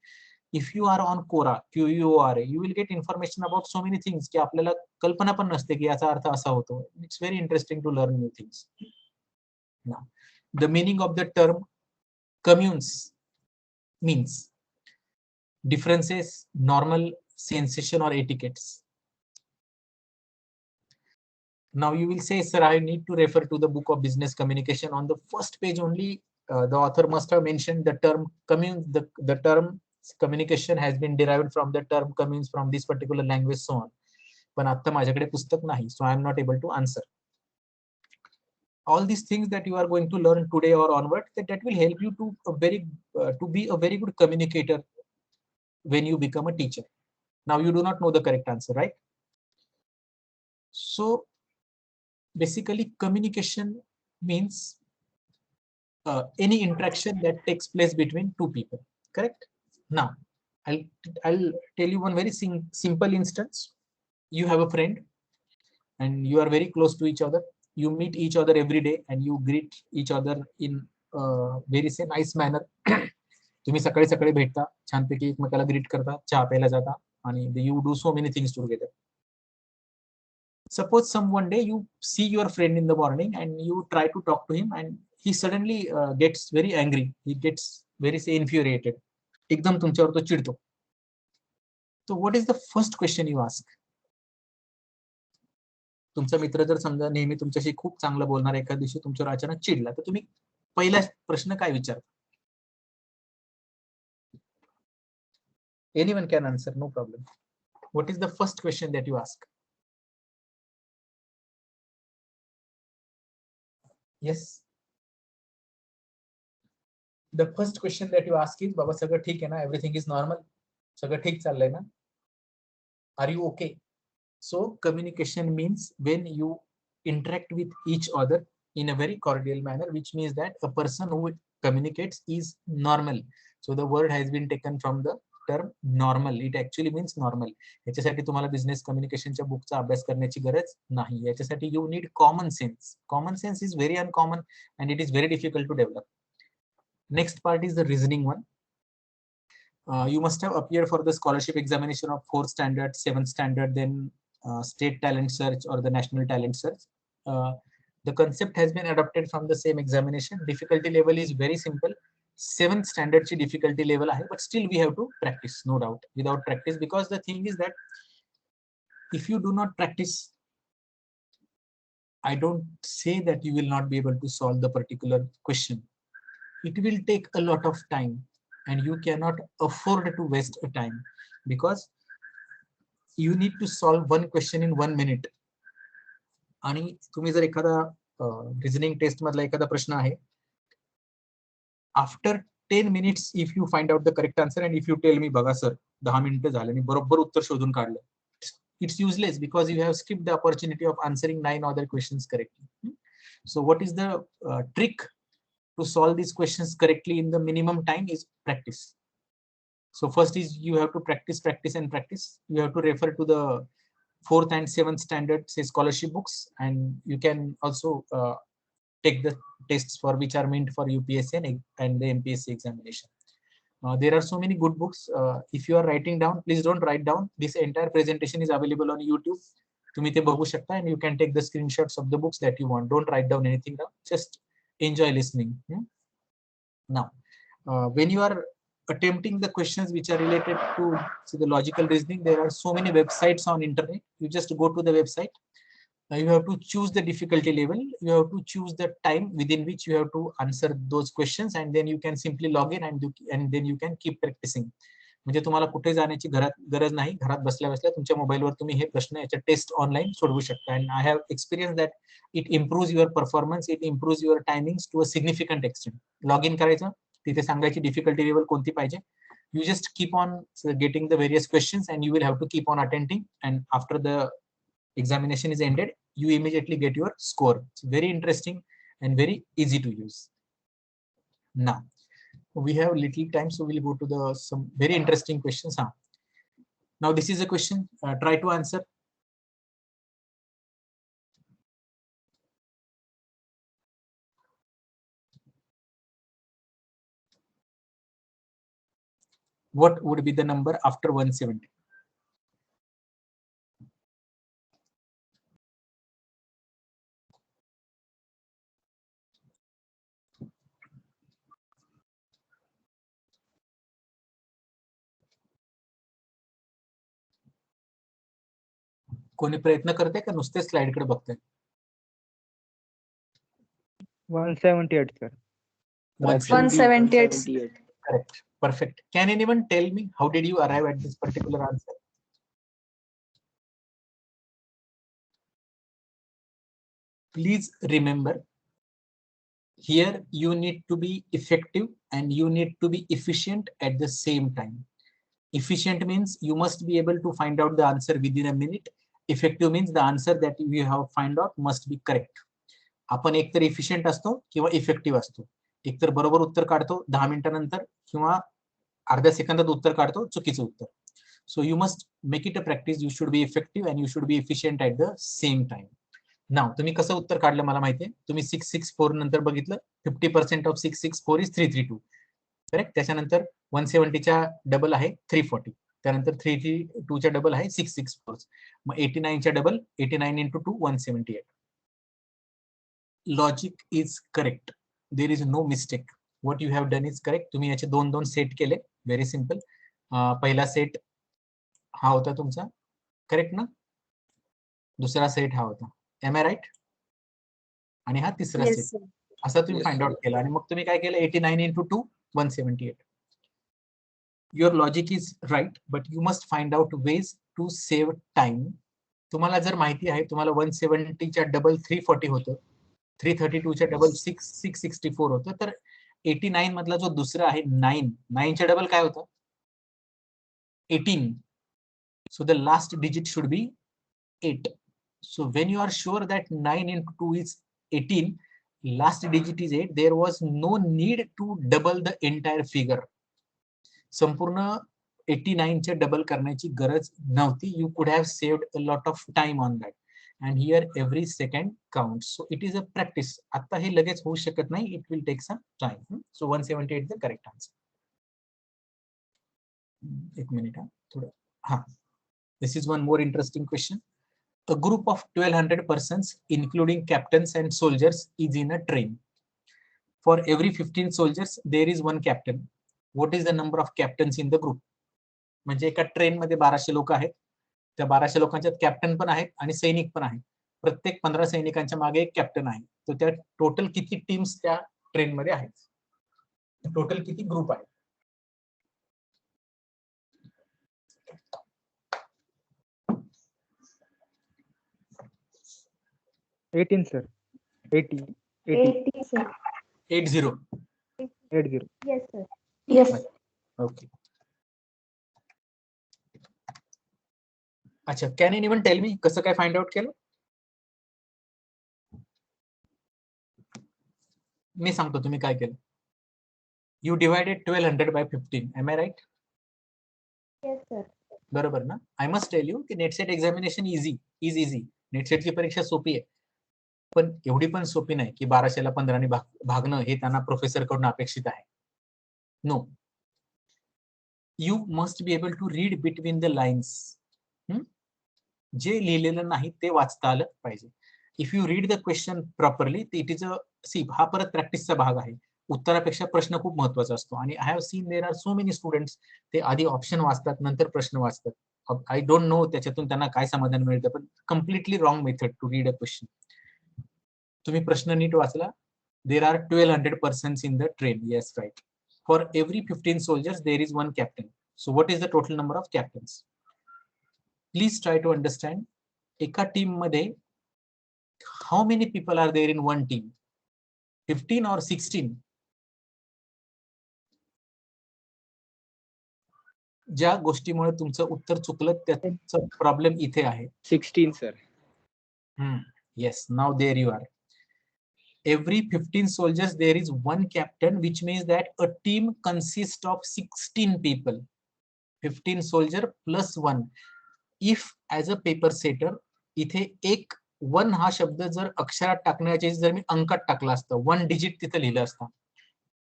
If you are on Quora, QUORA, you will get information about so many things की आपल्याला कल्पना पण नसते की याचा अर्थ असा होतो. It's very interesting to learn new things. Now, the meaning of the term communes means differences, normal, sensation, or etiquettes. Now you will say, sir, I need to refer to the book of business communication. On the first page only, the author must have mentioned the term communes. The term communication has been derived from the term communes from this particular language, so on. पण आता माझ्याकडे पुस्तक नाही, so I am not able to answer. All these things that you are going to learn today or onward, that will help you to be a very good communicator when you become a teacher. Now you do not know the correct answer, right? So basically, communication means any interaction that takes place between two people, correct? Now, I'll tell you one very simple instance. You have a friend and you are very close to each other. You meet each other every day and you greet each other in a very nice manner. तुम्ही सकाळी सकाळी भेटता, छानपैकी एकमेकाला greet करता, चहा प्यायला जाता, आणि you do so many things together. Suppose one day you see your friend in the morning and you try to talk to him and he suddenly gets very angry. He gets very infuriated. एकदम तुमच्यावर तो चिडतो. So what is the first question you ask? तुमचा मित्र जर समजा नेहमी तुमच्याशी खूप चांगलं बोलणार एका दिवशी तुमच्यावर अचानक चिडला, तर तुम्ही पहिला प्रश्न काय विचारता? Anyone can answer, no problem. What is the first question that you ask? Yes. The first question that you ask is, बाबा सगळं ठीक आहे ना? Everything is normal. सगळं ठीक चाललंय ना? Are you okay? So communication means when you interact with each other in a very cordial manner, which means that a person who communicates is normal. So the word has been taken from the term normal. It actually means normal. याच्यासाठी तुम्हाला business कम्युनिकेशनच्या बुकचा अभ्यास करण्याची गरज नाही. याच्यासाठी you need common sense. Common sense is very uncommon and it is very difficult to develop. Next part is the reasoning one. You must have appeared for the scholarship examination of 4th standard, 7th standard, then state talent search or the national talent search. The concept has been adopted from the same examination. Difficulty level is very simple. 7th standard ची difficulty level आहे, but still we have to practice, no doubt. Without practice, because the thing is that if you do not practice, I don't say that you will not be able to solve the particular question. It will take a lot of time and you cannot afford to waste a time, because you need to solve one question in 1 minute. आणि तुम्ही जर एखादा reasoning test मधला एखादा प्रश्न आहे, after 10 minutes if you find out the correct answer and if you tell me बघा sir 10 मिनिटं झाले आणि बरोबर उत्तर शोधून काढलं, it's useless because you have skipped the opportunity of answering 9 other questions correctly. So what is the trick to solve these questions correctly in the minimum time is practice. So first is you have to practice and practice. You have to refer to the 4th and 7th standard say scholarship books, and you can also take the tests for which are meant for UPSC and the MPSC examination. There are so many good books. If you are writing down, please don't write down. This entire presentation is available on YouTube. तुम्ही ते बघू शकता and you can take the screenshots of the books that you want. Don't write down anything down. Just enjoy listening. Now, when you are attempting the questions which are related to the logical reasoning, there are so many websites on internet. You just go to the website. You have to choose the difficulty level. You have to choose the time within which you have to answer those questions, and then you can simply log in and then you can keep practicing. म्हणजे तुम्हाला कुठे जाण्याची गरज नाही. घरात बसल्या बसल्या तुमच्या मोबाईलवर तुम्ही हे प्रश्न याच्या टेस्ट ऑनलाईन सोडवू शकता. And I have experienced that it improves your performance, it improves your timings to a significant extent. Log in करायचं, तिथे सांगायची डिफिकल्टी लेवल कोणती पाहिजे. You just keep on getting the various questions and you will have to keep on attending, and after the examination is ended, you immediately get your score. It's very interesting and very easy to use. Now we have little time, so we'll go to some very interesting questions. Now this is a question. Try to answer. What would be the number after 170? कोणी प्रयत्न करते का नुसते slide कडे बघताय? 178 sir. 178. Correct. Perfect. Can anyone tell me how did you arrive at this particular answer? Please remember, here you need to be effective and you need to be efficient at the same time. Efficient means you must be able to find out the answer within a minute. Effective means the answer that you have find out must be correct. आपण एकतर efficient असतो किंवा effective असतो. एकतर बरोबर उत्तर काढतो 10 मिनिटांनंतर किंवा अर्ध्या सेकंदात उत्तर काढतो चुकीचं उत्तर. So you must make it a practice. You should be effective and you should be efficient at the same time. Now तुम्ही कसं उत्तर काढलं मला माहिती आहे. तुम्ही 664 नंतर बघितलं 50% of 664 is 332. करेक्ट. त्याच्यानंतर 170 च्या डबल आहे 340. त्यानंतर 332 च्या डबल आहे 664. मग 89 च्या double 89 into 2 178. Logic is correct. There is no mistake. What you have done is correct. तुम्ही याचे दोन दोन सेट केले. Very simple. पहिला सेट हा होता तुमचा, करेक्ट ना? दुसरा सेट हा होता. Am I right? आणि हा तिसरा सेट. असा तुम्ही फाइंड आउट केला आणि मग तुम्ही काय केलं 89 into 2 178. Your logic is right, but you must find out ways to save time. तुम्हाला जर माहिती आहे तुम्हाला 170 च्या डबल 340 होतं, 332 च्या डबल 664 होतं, तर 89 मधला जो दुसरा आहे 9 च्या डबल काय होतं 18. So the last digit should be 8. So when you are sure that 9 into 2 is 18, last digit is 8, there was no need to double the entire figure. संपूर्ण 89 चे डबल करण्याची गरज नव्हती. You could have saved a lot of time on that. And here every second counts. So it is a practice. आता हे लगेच होऊ शकत नाही. It will take some time. So 178 is the correct answer. एक minute थोडं. हा. This is one more interesting question. A group of 1200 persons, including captains and soldiers, is in a train. For every 15 soldiers, there is one captain. What is the number of captains in the group? म्हणजे एका train मध्ये 1200 लोक आहेत. त्या 1200 लोकांच्यात captain पण आहेत आणि सैनिक पण आहेत. प्रत्येक 15 सैनिकांच्या मागे एक कॅप्टन आहे. तर त्या टोटल किती टीम्स त्या ट्रेन मध्ये आहेत? टोटल किती ग्रुप आहेत? 18 sir. 80. 80, sir. 80. 80. Yes, sir. Yes. Okay. अच्छा, can anyone tell me कसं काय फाइंड आउट केलं? मी सांगतो तुम्ही काय केलं. You divided 1200 by 15. Am I right? Yes, sir. बरोबर ना? I must tell you की नेटसेट एक्झामिनेशन is easy. नेटसेटची परीक्षा सोपी आहे. पण एवढी पण सोपी नाही की 1200ला 15 ने भागणं हे त्यांना प्रोफेसर कडून अपेक्षित आहे. No. You must be able to read between the lines. जे लिहिलेलं नाही ते वाचता आलं पाहिजे. If you read the question properly, it is a C. हा परत प्रॅक्टिसचा भाग आहे. उत्तरापेक्षा प्रश्न खूप महत्वाचा असतो. आणि I have seen there are so many students, ते आधी ऑप्शन वाचतात नंतर प्रश्न वाचतात. आय डोंट नो त्याच्यातून त्यांना काय समाधान मिळतं, पण completely wrong method to read a question. तुम्ही प्रश्न नीट वाचला. There are 1200 persons in the train. Yes, right. For every 15 soldiers, there is one captain. So what is the total number of captains? Please try to understand. एका team मध्ये how many people are there in one team? 15 or 16? ज्या गोष्टीमुळे तुमचं उत्तर चुकलं त्याचा problem इथे आहे. 16 sir. Yes, now there you are. Every 15 soldiers there is one captain, which means that a team consists of 16 people. 15 soldier plus 1. If as a paper setter इथे एक 1 हा शब्द जर अक्षरात टाकण्याचे जर मी अंकात टाकला असतं, 1 डिजिट तिथे लिहिलं असतं,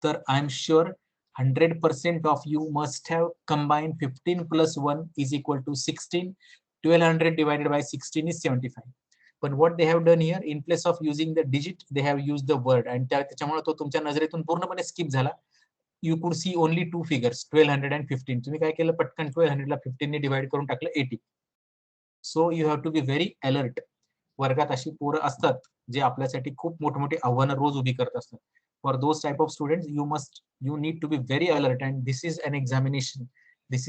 तर I am sure 100% of you must have combined 15 plus 1 is equal to 16. 1200 divided by 16 is 75. But what they have done here, in place of using the digit, they have used the word, and त्याच्यामुळे तो तुमच्या नजरेतून पूर्णपणे skip झाला. You could see only two figures, 1200 and 15. तुम्ही काय केलं, पटकन 1200 ला 15 ने डिवाइड करून टाकलं 80. So you have to be very alert. वर्गात अशी पोरं असतात जे आपल्यासाठी खूप मोठमोठी आव्हानं रोज उभी करत असतात. For those type of students, you need to be very alert, and this is an examination. This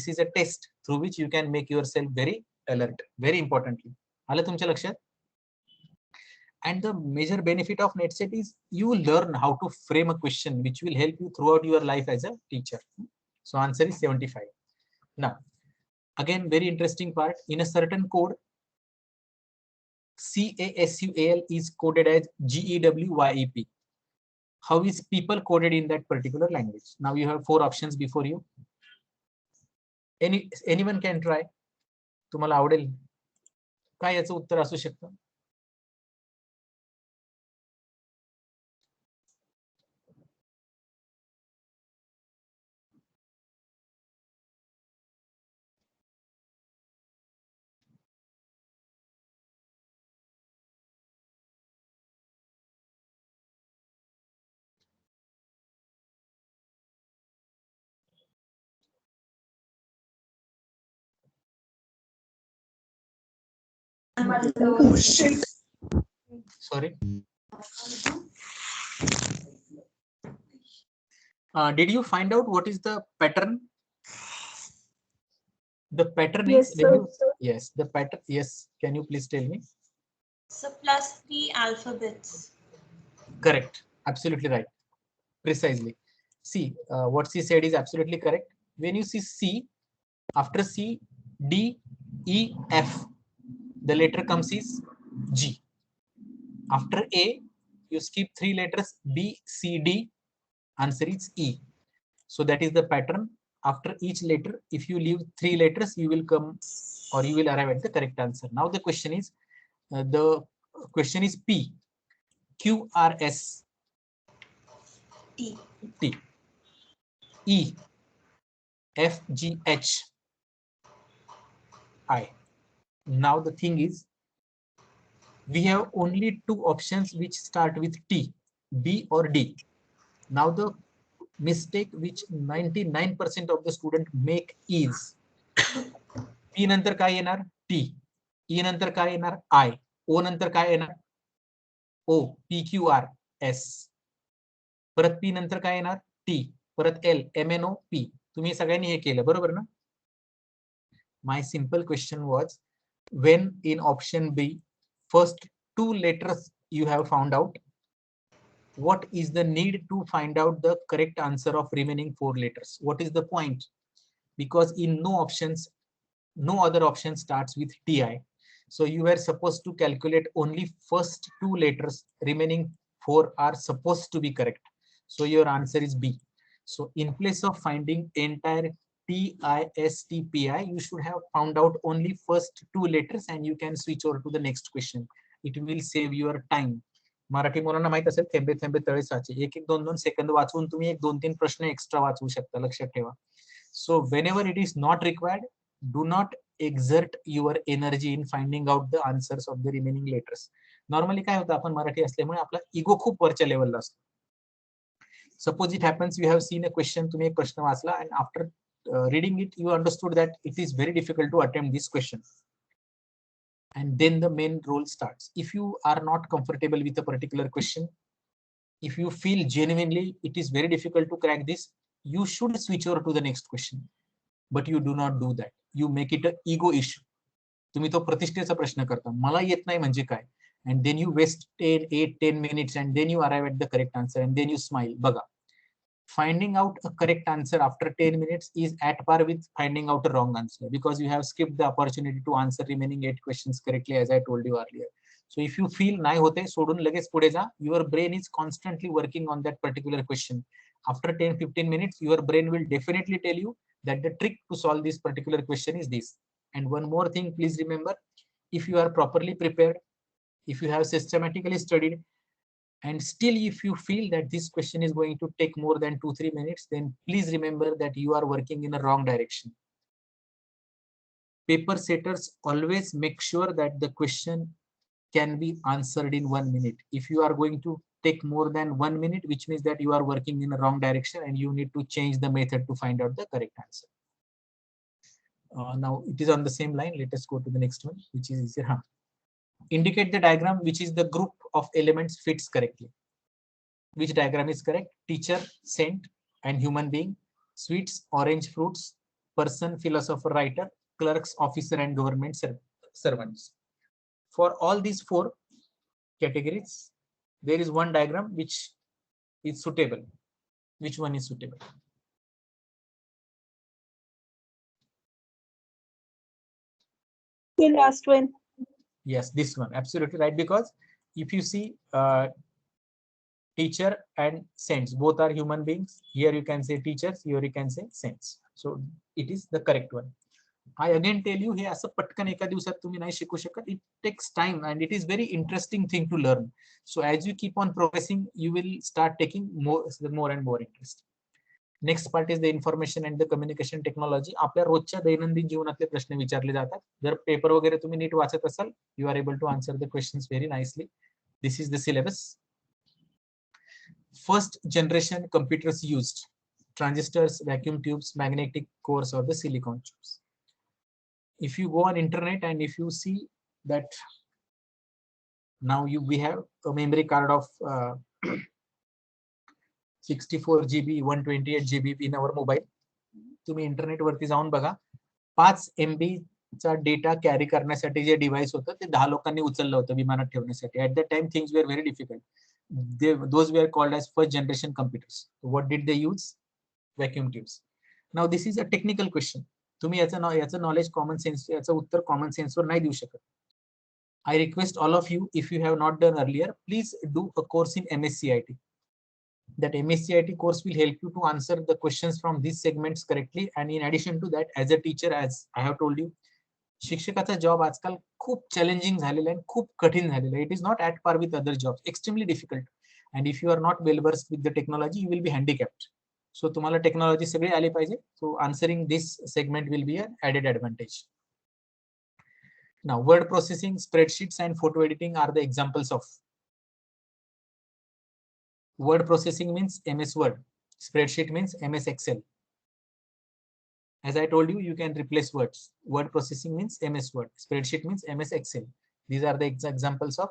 is a test through which you can make yourself very alert. Very importantly, आलं तुमच्या लक्षात? And the major benefit of NetSet is you learn how to frame a question, which will help you throughout your life as a teacher. So answer is 75. Now, again, very interesting part. In a certain code, CASUAL is coded as GEWYEP. How is people coded in that particular language? Now you have 4 options before you. Anyone can try. तुम्हाला आवडेल काय याचं उत्तर असू शकतं? Sorry. Did you find out what is the pattern? The pattern Yes, is sir. yes, the pattern. Yes, can you please tell me? So plus 3 alphabets. Correct. Absolutely right. Precisely. See, what she said is absolutely correct. When you see C, after C, D, E, F, the letter comes is G. After A, You skip 3 letters B, C, D. Answer is E. So that is the pattern. After each letter, if you leave 3 letters, you will come or you will arrive at the correct answer. Now the question is P, Q, R, S, T. T, E, F, G, H, I. Now the thing is, we have only 2 options which start with T, B or D. Now the mistake which 99% of the student make is P नंतर काय येणार T, E नंतर काय येणार I, O नंतर काय येणार O, P, Q, R, S. परत P नंतर काय येणार T, परत L, M, N, O, P. तुम्ही सगळ्यांनी हे केलं बरोबर ना? My simple question was, when in option B, first 2 letters you have found out, what is the need to find out the correct answer of remaining 4 letters? What is the point? Because in no other option starts with TI. So you were supposed to calculate only first 2 letters, remaining 4 are supposed to be correct. So your answer is B. So in place of finding entire TISTPI, you should have found out only first 2 letters and you can switch over to the next question. It will save your time. Marathi मुलांना माहित असेल थेंबे थेंबे तळे साचे, 1-2 second वाचून तुम्ही 1-2-3 प्रश्न एक्स्ट्रा वाचवू शकता, लक्षात ठेवा. So whenever it is not required, do not exert your energy in finding out the answers of the remaining letters. Normally काय होतं, आपण मराठी असल्यामुळे आपला इगो खूप वरच्या लेवलला असतो. Suppose it happens you have seen a question, तुम्ही एक प्रश्न वाचला and after reading it you understood that it is very difficult to attempt this question. And then the main role starts. If you are not comfortable with a particular question, if you feel genuinely it is very difficult to crack this, you should switch over to the next question. But you do not do that. You make it an ego issue. तुम्ही तो प्रतिष्ठेचा प्रश्न करता, मला येत नाही म्हणजे काय, and then you waste 8-10 minutes and then you arrive at the correct answer and then you smile. बघा, finding out a correct answer after 10 minutes is at par with finding out a wrong answer, because you have skipped the opportunity to answer remaining 8 questions correctly, as I told you earlier. So if you feel नाही होते, सोडून लगेच पुढे जा. Your brain is constantly working on that particular question. After 10-15 minutes, your brain will definitely tell you that the trick to solve this particular question is this. And one more thing, please remember, if you are properly prepared, if you have systematically studied, and still if you feel that this question is going to take more than 2-3 minutes, then please remember that you are working in a wrong direction. Paper setters always make sure that the question can be answered in 1 minute. If you are going to take more than 1 minute, which means that you are working in a wrong direction and you need to change the method to find out the correct answer. Now it is on the same line. Let us go to the next one, which is easier. Indicate the diagram which is the group of elements fits correctly. Which diagram is correct? Teacher, saint, and human being. Sweets, orange fruits, person, philosopher, writer, clerks, officer, and government servants. For all these 4 categories, there is one diagram which is suitable. Which one is suitable? The last one. Yes, this one, absolutely right. Because if you see teacher and saints, both are human beings. Here you can say teachers, here you can say saints. So it is the correct one. I again tell you, हे असं पटकन एका दिवसात तुम्ही नाही शिकू शकत. It takes time and it is very interesting thing to learn. So as you keep on progressing, you will start taking more and more interest. Next part is the information and the communication technology. आपल्या रोजच्या दैनंदिन जीवनातले प्रश्न विचारले जातात. जर paper वगैरे तुम्ही NEET वाचत असाल, you are able to answer the questions very nicely. This is the syllabus. First generation computers used transistors, vacuum tubes, magnetic cores, or the silicon tubes. If you go on internet and if you see that now we have a memory card of 64 GB, 128 GB in our mobile. तुम्ही internet वरती जाऊन बघा, 5 MB चा data carry करण्यासाठी जे device होतं ते 10 लोकांनी उचललं होतं विमानात ठेवण्यासाठी. At that time things were very difficult. Those were called as first generation computers. What did they use? Vacuum tubes. Now this is a technical question. तुम्ही याचं नॉलेज कॉमन सेन्स, याचं उत्तर कॉमन सेन्स वर नाही देऊ शकत. I request all of you, if you have not done earlier, please do a course in MSCIT. That MSCIT course will help you to answer the questions from these segments correctly. And in addition to that, as a teacher, as I have told you, शिक्षकाचा job आजकाल खूप challenging झालेला आहे, खूप कठीण झालेला आहे. It is not at par with other jobs, extremely difficult. And if you are not well versed with the technology, you will be handicapped. So तुम्हाला टेक्नॉलॉजी सगळी आली पाहिजे. So answering this segment will be an added advantage. Now, word processing, spreadsheets, and photo editing are the examples of. Word processing means MS Word. Spreadsheet means MS Excel. As I told you, you can replace words. Word processing means MS Word. Spreadsheet means MS Excel. These are the examples of.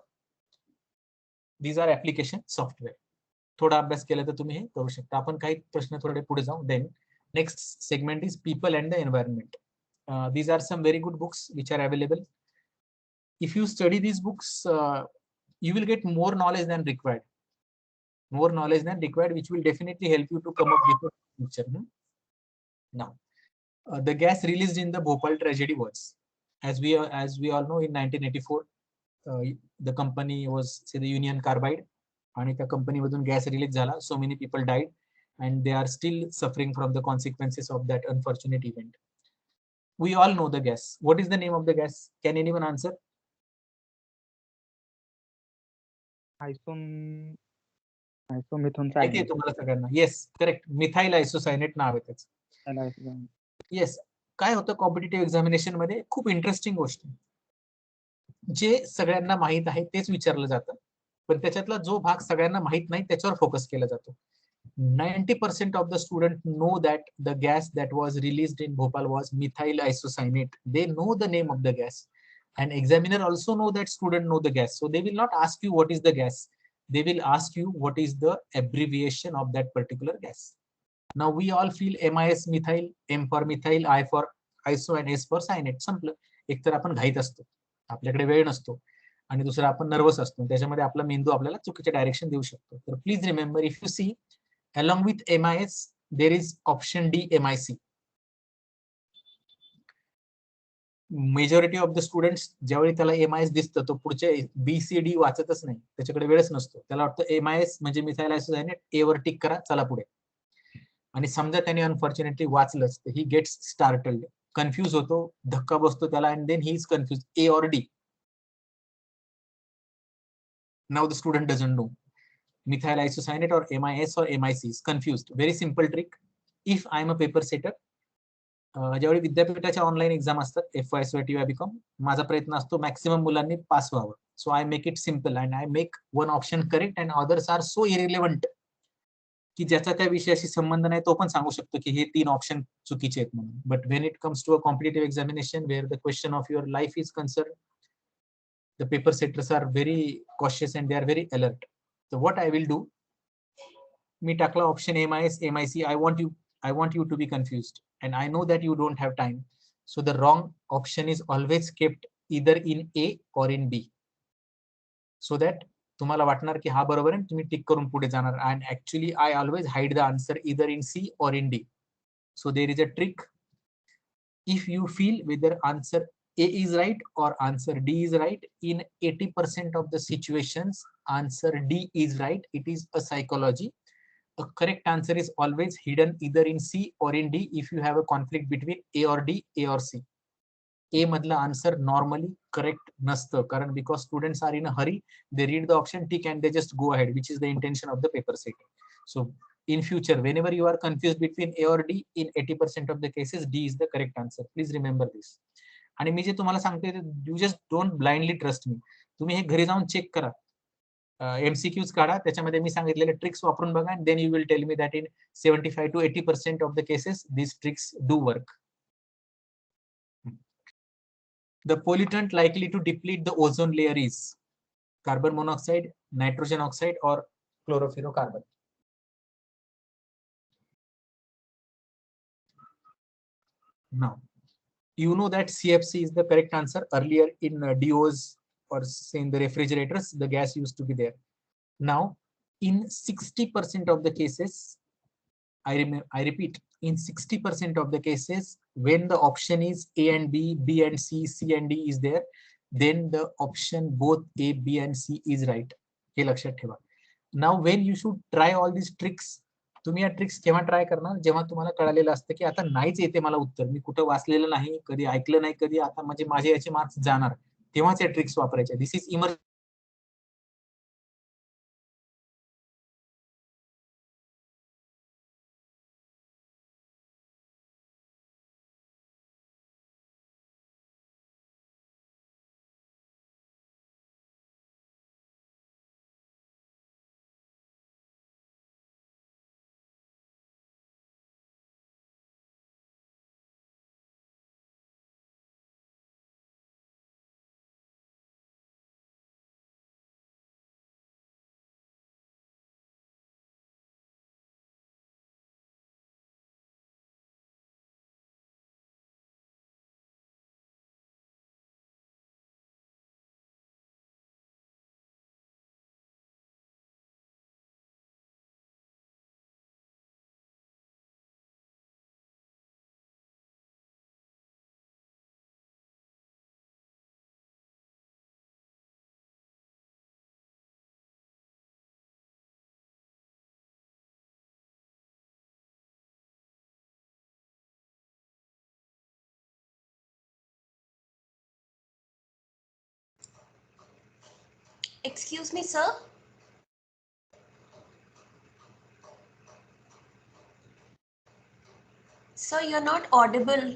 These are application software. थोडा अभ्यास केला तर तुम्ही हे करू शकता. आपण काही प्रश्न थोडे पुढे जाऊ. Then next segment is people and the environment. These are some very good books which are available. If you study these books, you will get more knowledge than required. More knowledge than required, which will definitely help you to come up with a picture. Now, the gas released in the Bhopal tragedy was, as we all know, in 1984, the company was, say, the Union Carbide, and the company मधून gas release झाला. So many people died, and they are still suffering from the consequences of that unfortunate event. We all know the gas. What is the name of the gas? Can anyone answer? आयसोमिथोन माहिती आहे तुम्हाला सगळ्यांना? Yes, correct. Methyl isocyanate नाव आहे त्याचं. Yes. काय होतं competitive examination मध्ये, खूप इंटरेस्टिंग गोष्ट, जे सगळ्यांना माहित आहे तेच विचारलं जातं, पण त्याच्यातला जो भाग सगळ्यांना माहित नाही त्याच्यावर फोकस केला जातो. 90% of the students know that the gas that was released in Bhopal was methyl isocyanate. They know the name of the gas, and examiner also know that student know the gas. So they will not ask you what is the gas. They will ask you what is the abbreviation of that particular gas. Now we all feel MIS methyl, M for methyl, I for iso, and S for cyanate. संपलं. एक तर आपण घाईत असतो, आपल्याकडे वेळ नसतो, आणि दुसरा आपण नर्वस असतो, त्याच्यामध्ये आपला मेंदू आपल्याला चुकीचे डायरेक्शन देऊ शकतो. तर please remember, if you see along with MIS, there is option D, MIC. Majority of the students ज्यावेळी त्याला MIS दिसतं, तो पुढचे BCD वाचतच नाही, त्याच्याकडे वेळच नसतो. त्याला वाटतं MIS म्हणजे मिथाइल आयसोसायनेट, ए वर टिक करा, चला पुढे. आणि समजा त्याने अनफॉर्च्युनेटली वाचलंच तर ही गेट्स स्टार्टल्ड, कन्फ्यूज होतो, धक्का बसतो त्याला, and then he is confuse, A और D. Now the student doesn't know methyl isocyanate or MIS or MIC, is confused. Very simple trick. If I am a paper setter, ज्यावेळी विद्यापीठाच्या online exam असतात, FY SY BCom, माझा प्रयत्न असतो maximum मुलांनी pass व्हावं. So I make it simple and I make one option correct and others are so irrelevant की ज्याचा त्या विषयाशी संबंध नाही तो पण सांगू शकतो की हे 3 ऑप्शन चुकीचे आहेत म्हणून. But when it comes to a competitive examination where the question of your life is concern, the paper setters are very cautious and they are very alert. So what I will do, मी टाकला option MIS, MIC. I want you to be confused, and I know that you don't have time. So the wrong option is always kept either in A or in B, so that तुम्हाला वाटणार की हा बरोबर आहे, तुम्ही टिक करून पुढे जाणार. And actually I always hide the answer either in C or in D. So there is a trick. If you feel whether answer A is right or answer D is right, in 80% of the situations, answer D is right. It is a psychology. A correct answer is always hidden either in C or in D if you have a conflict between A or D, A or C. A मधला answer normally correct नसतं, कारण because students are in a hurry, they read the option, tick, and they just go ahead, which is the intention of the paper setter. So in future, whenever you are confused between A or D, in 80% of the cases, D is the correct answer. Please remember this. आणि मी जे तुम्हाला सांगते, you just don't blindly trust me. तुम्ही हे घरी जाऊन check करा, MCQs काढा, त्याच्यामध्ये मी सांगितलेले ट्रिक्स वापरून बघा, and then you will tell me that in 75 to 80% of the cases these tricks do work. The pollutant likely to deplete the ozone layer is carbon monoxide, nitrogen oxide, or chlorofluorocarbon. Now you know that CFC is the correct answer. Earlier in DOs or say in the refrigerators, the gas used to be there. Now in 60% of the cases, I repeat, in 60% of the cases, when the option is A and B, B and C, C and D is there, then the option both A, B and C is right. हे लक्षात ठेवा. Now when you should try all these tricks, तुम्ही या tricks केव्हा try करणार, जेव्हा तुम्हाला कळालेलं असतं की आता नाहीच येते मला उत्तर, मी कुठं वाचलेलं नाही, कधी ऐकलं नाही, कधी आता म्हणजे माझे याचे मार्क्स जाणार, तेव्हाच या ट्रिक्स वापरायच्या. This is emergency. Excuse me, sir. Sir, you're not audible.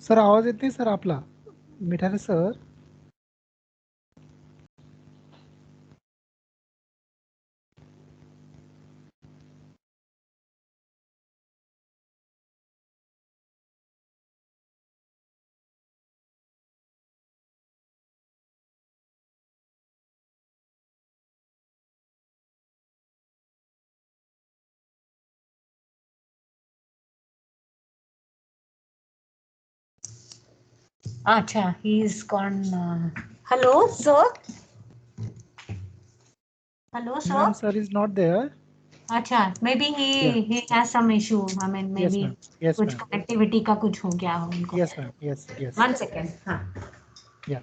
Sir आवाज येते सर आपला Mithare sir. Acha, he's gone. Hello, sir. Hello, sir. Ma'am, sir is not there. Acha, maybe he has some issue. I mean, Yes, maybe ma'am. Yes, कुछ ma'am. connectivity का कुछ हो गया हो उनको. Yes, ma'am. Yes, yes. 1 second. हाँ. Yeah.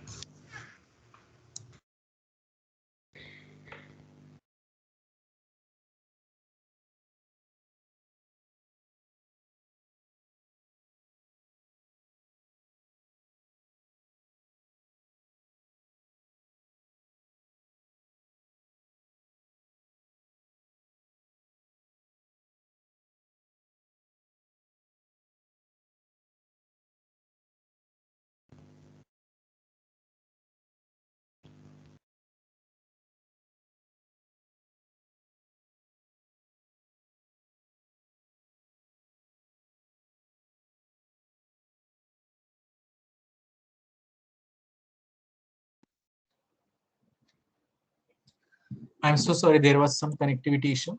I'm so sorry, there was some connectivity issue.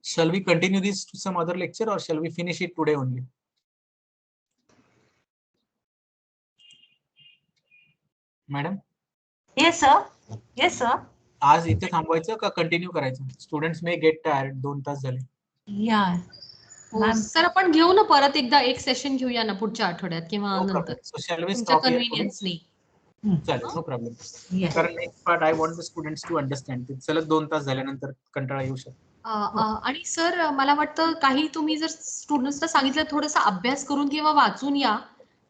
Shall we continue this to some other lecture or shall we finish it today only? Madam? Yes, sir. Yes, sir. आज इथे थांबवायचं का continue करायचं? Students may get tired, 2 तास झाले. Yeah. Ma'am. Sir आपण घेऊ ना परत एकदा एक सेशन घेऊया ना पुढच्या आठवड्यात किंवा No नंतर problem. So shall we तुमच्या stop here? कन्व्हिनियन्सनी. चालेल, नो प्रॉब्लेम. Yes. कारण next part I want the students to understand. सलग 2 तास झाल्यानंतर कंटाळा येऊ शकतो. आणि सर मला वाटतं काही तुम्ही जर स्टुडंट्सला सांगितलं थोडासा अभ्यास करून किंवा वाचून या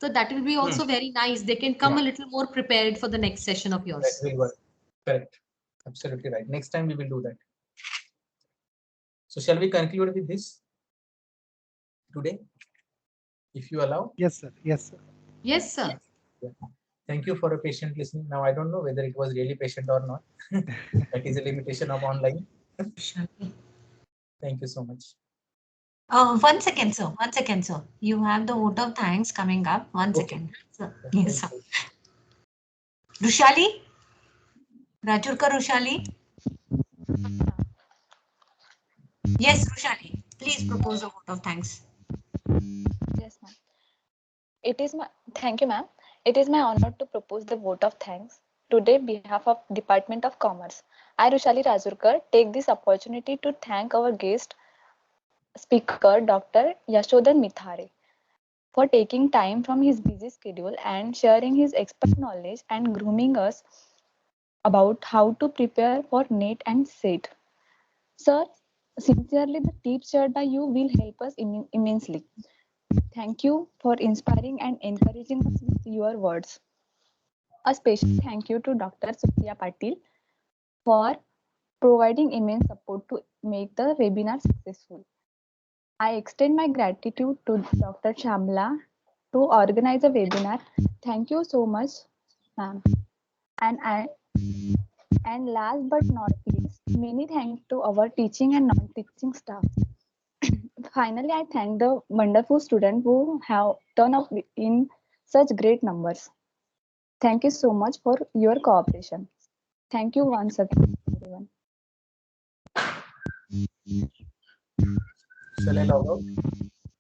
तर that will be also very nice. They can come a little more prepared for the next session of yours. That will work. Correct. Absolutely right. Next time we will do that. So shall we conclude with this today, if you allow? Yes, sir. Yes, sir. Yes, sir. Yeah. Thank you for a patient listening. Now I don't know whether it was really patient or not. That is a limitation of online. Shall we? Thank you so much. 1 second, sir. 1 second, sir. You have the vote of thanks coming up. 1 Okay. second. Sir. Yes, sir. Rushali? Rajurka Rushali? Yes, Rushali. Please propose a vote of thanks. Yes, ma'am. Thank you, ma'am. It is my honor to propose the vote of thanks today behalf of Department of Commerce. I, Rushali Rajurkar, take this opportunity to thank our guest speaker, Dr. Yashodhan Mithare, for taking time from his busy schedule and sharing his expert knowledge and grooming us about how to prepare for NET and SET. Sir, sincerely, the tips shared by you will help us immensely. Thank you for inspiring and encouraging us with your words. A special thank you to Dr. Supriya Patil for providing immense support to make the webinar successful. I extend my gratitude to Dr. Shamla to organize the webinar. Thank you so much, ma'am. And last but not least, many thanks to our teaching and non-teaching staff. Finally, I thank the wonderful students who have turned up in such great numbers. Thank you so much for your cooperation. Thank you once again, everyone. Shall I log out?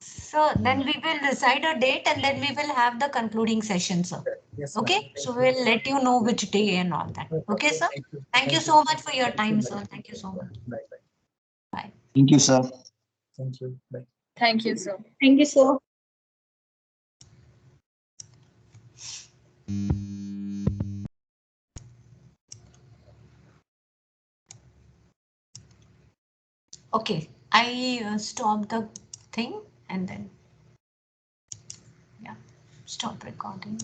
So then we will decide a date and then we will have the concluding session, sir. Yes, ma'am. Okay, Thank so you. we'll let you know which day and all that. Okay, sir. Thank you. Thank you so much for your time, sir. Thank you so much. Bye. Bye. Bye. Thank you, sir. Thank you. Bye. Thank you, sir. Thank you, sir. Okay, I stop the thing and then, yeah, stop recording.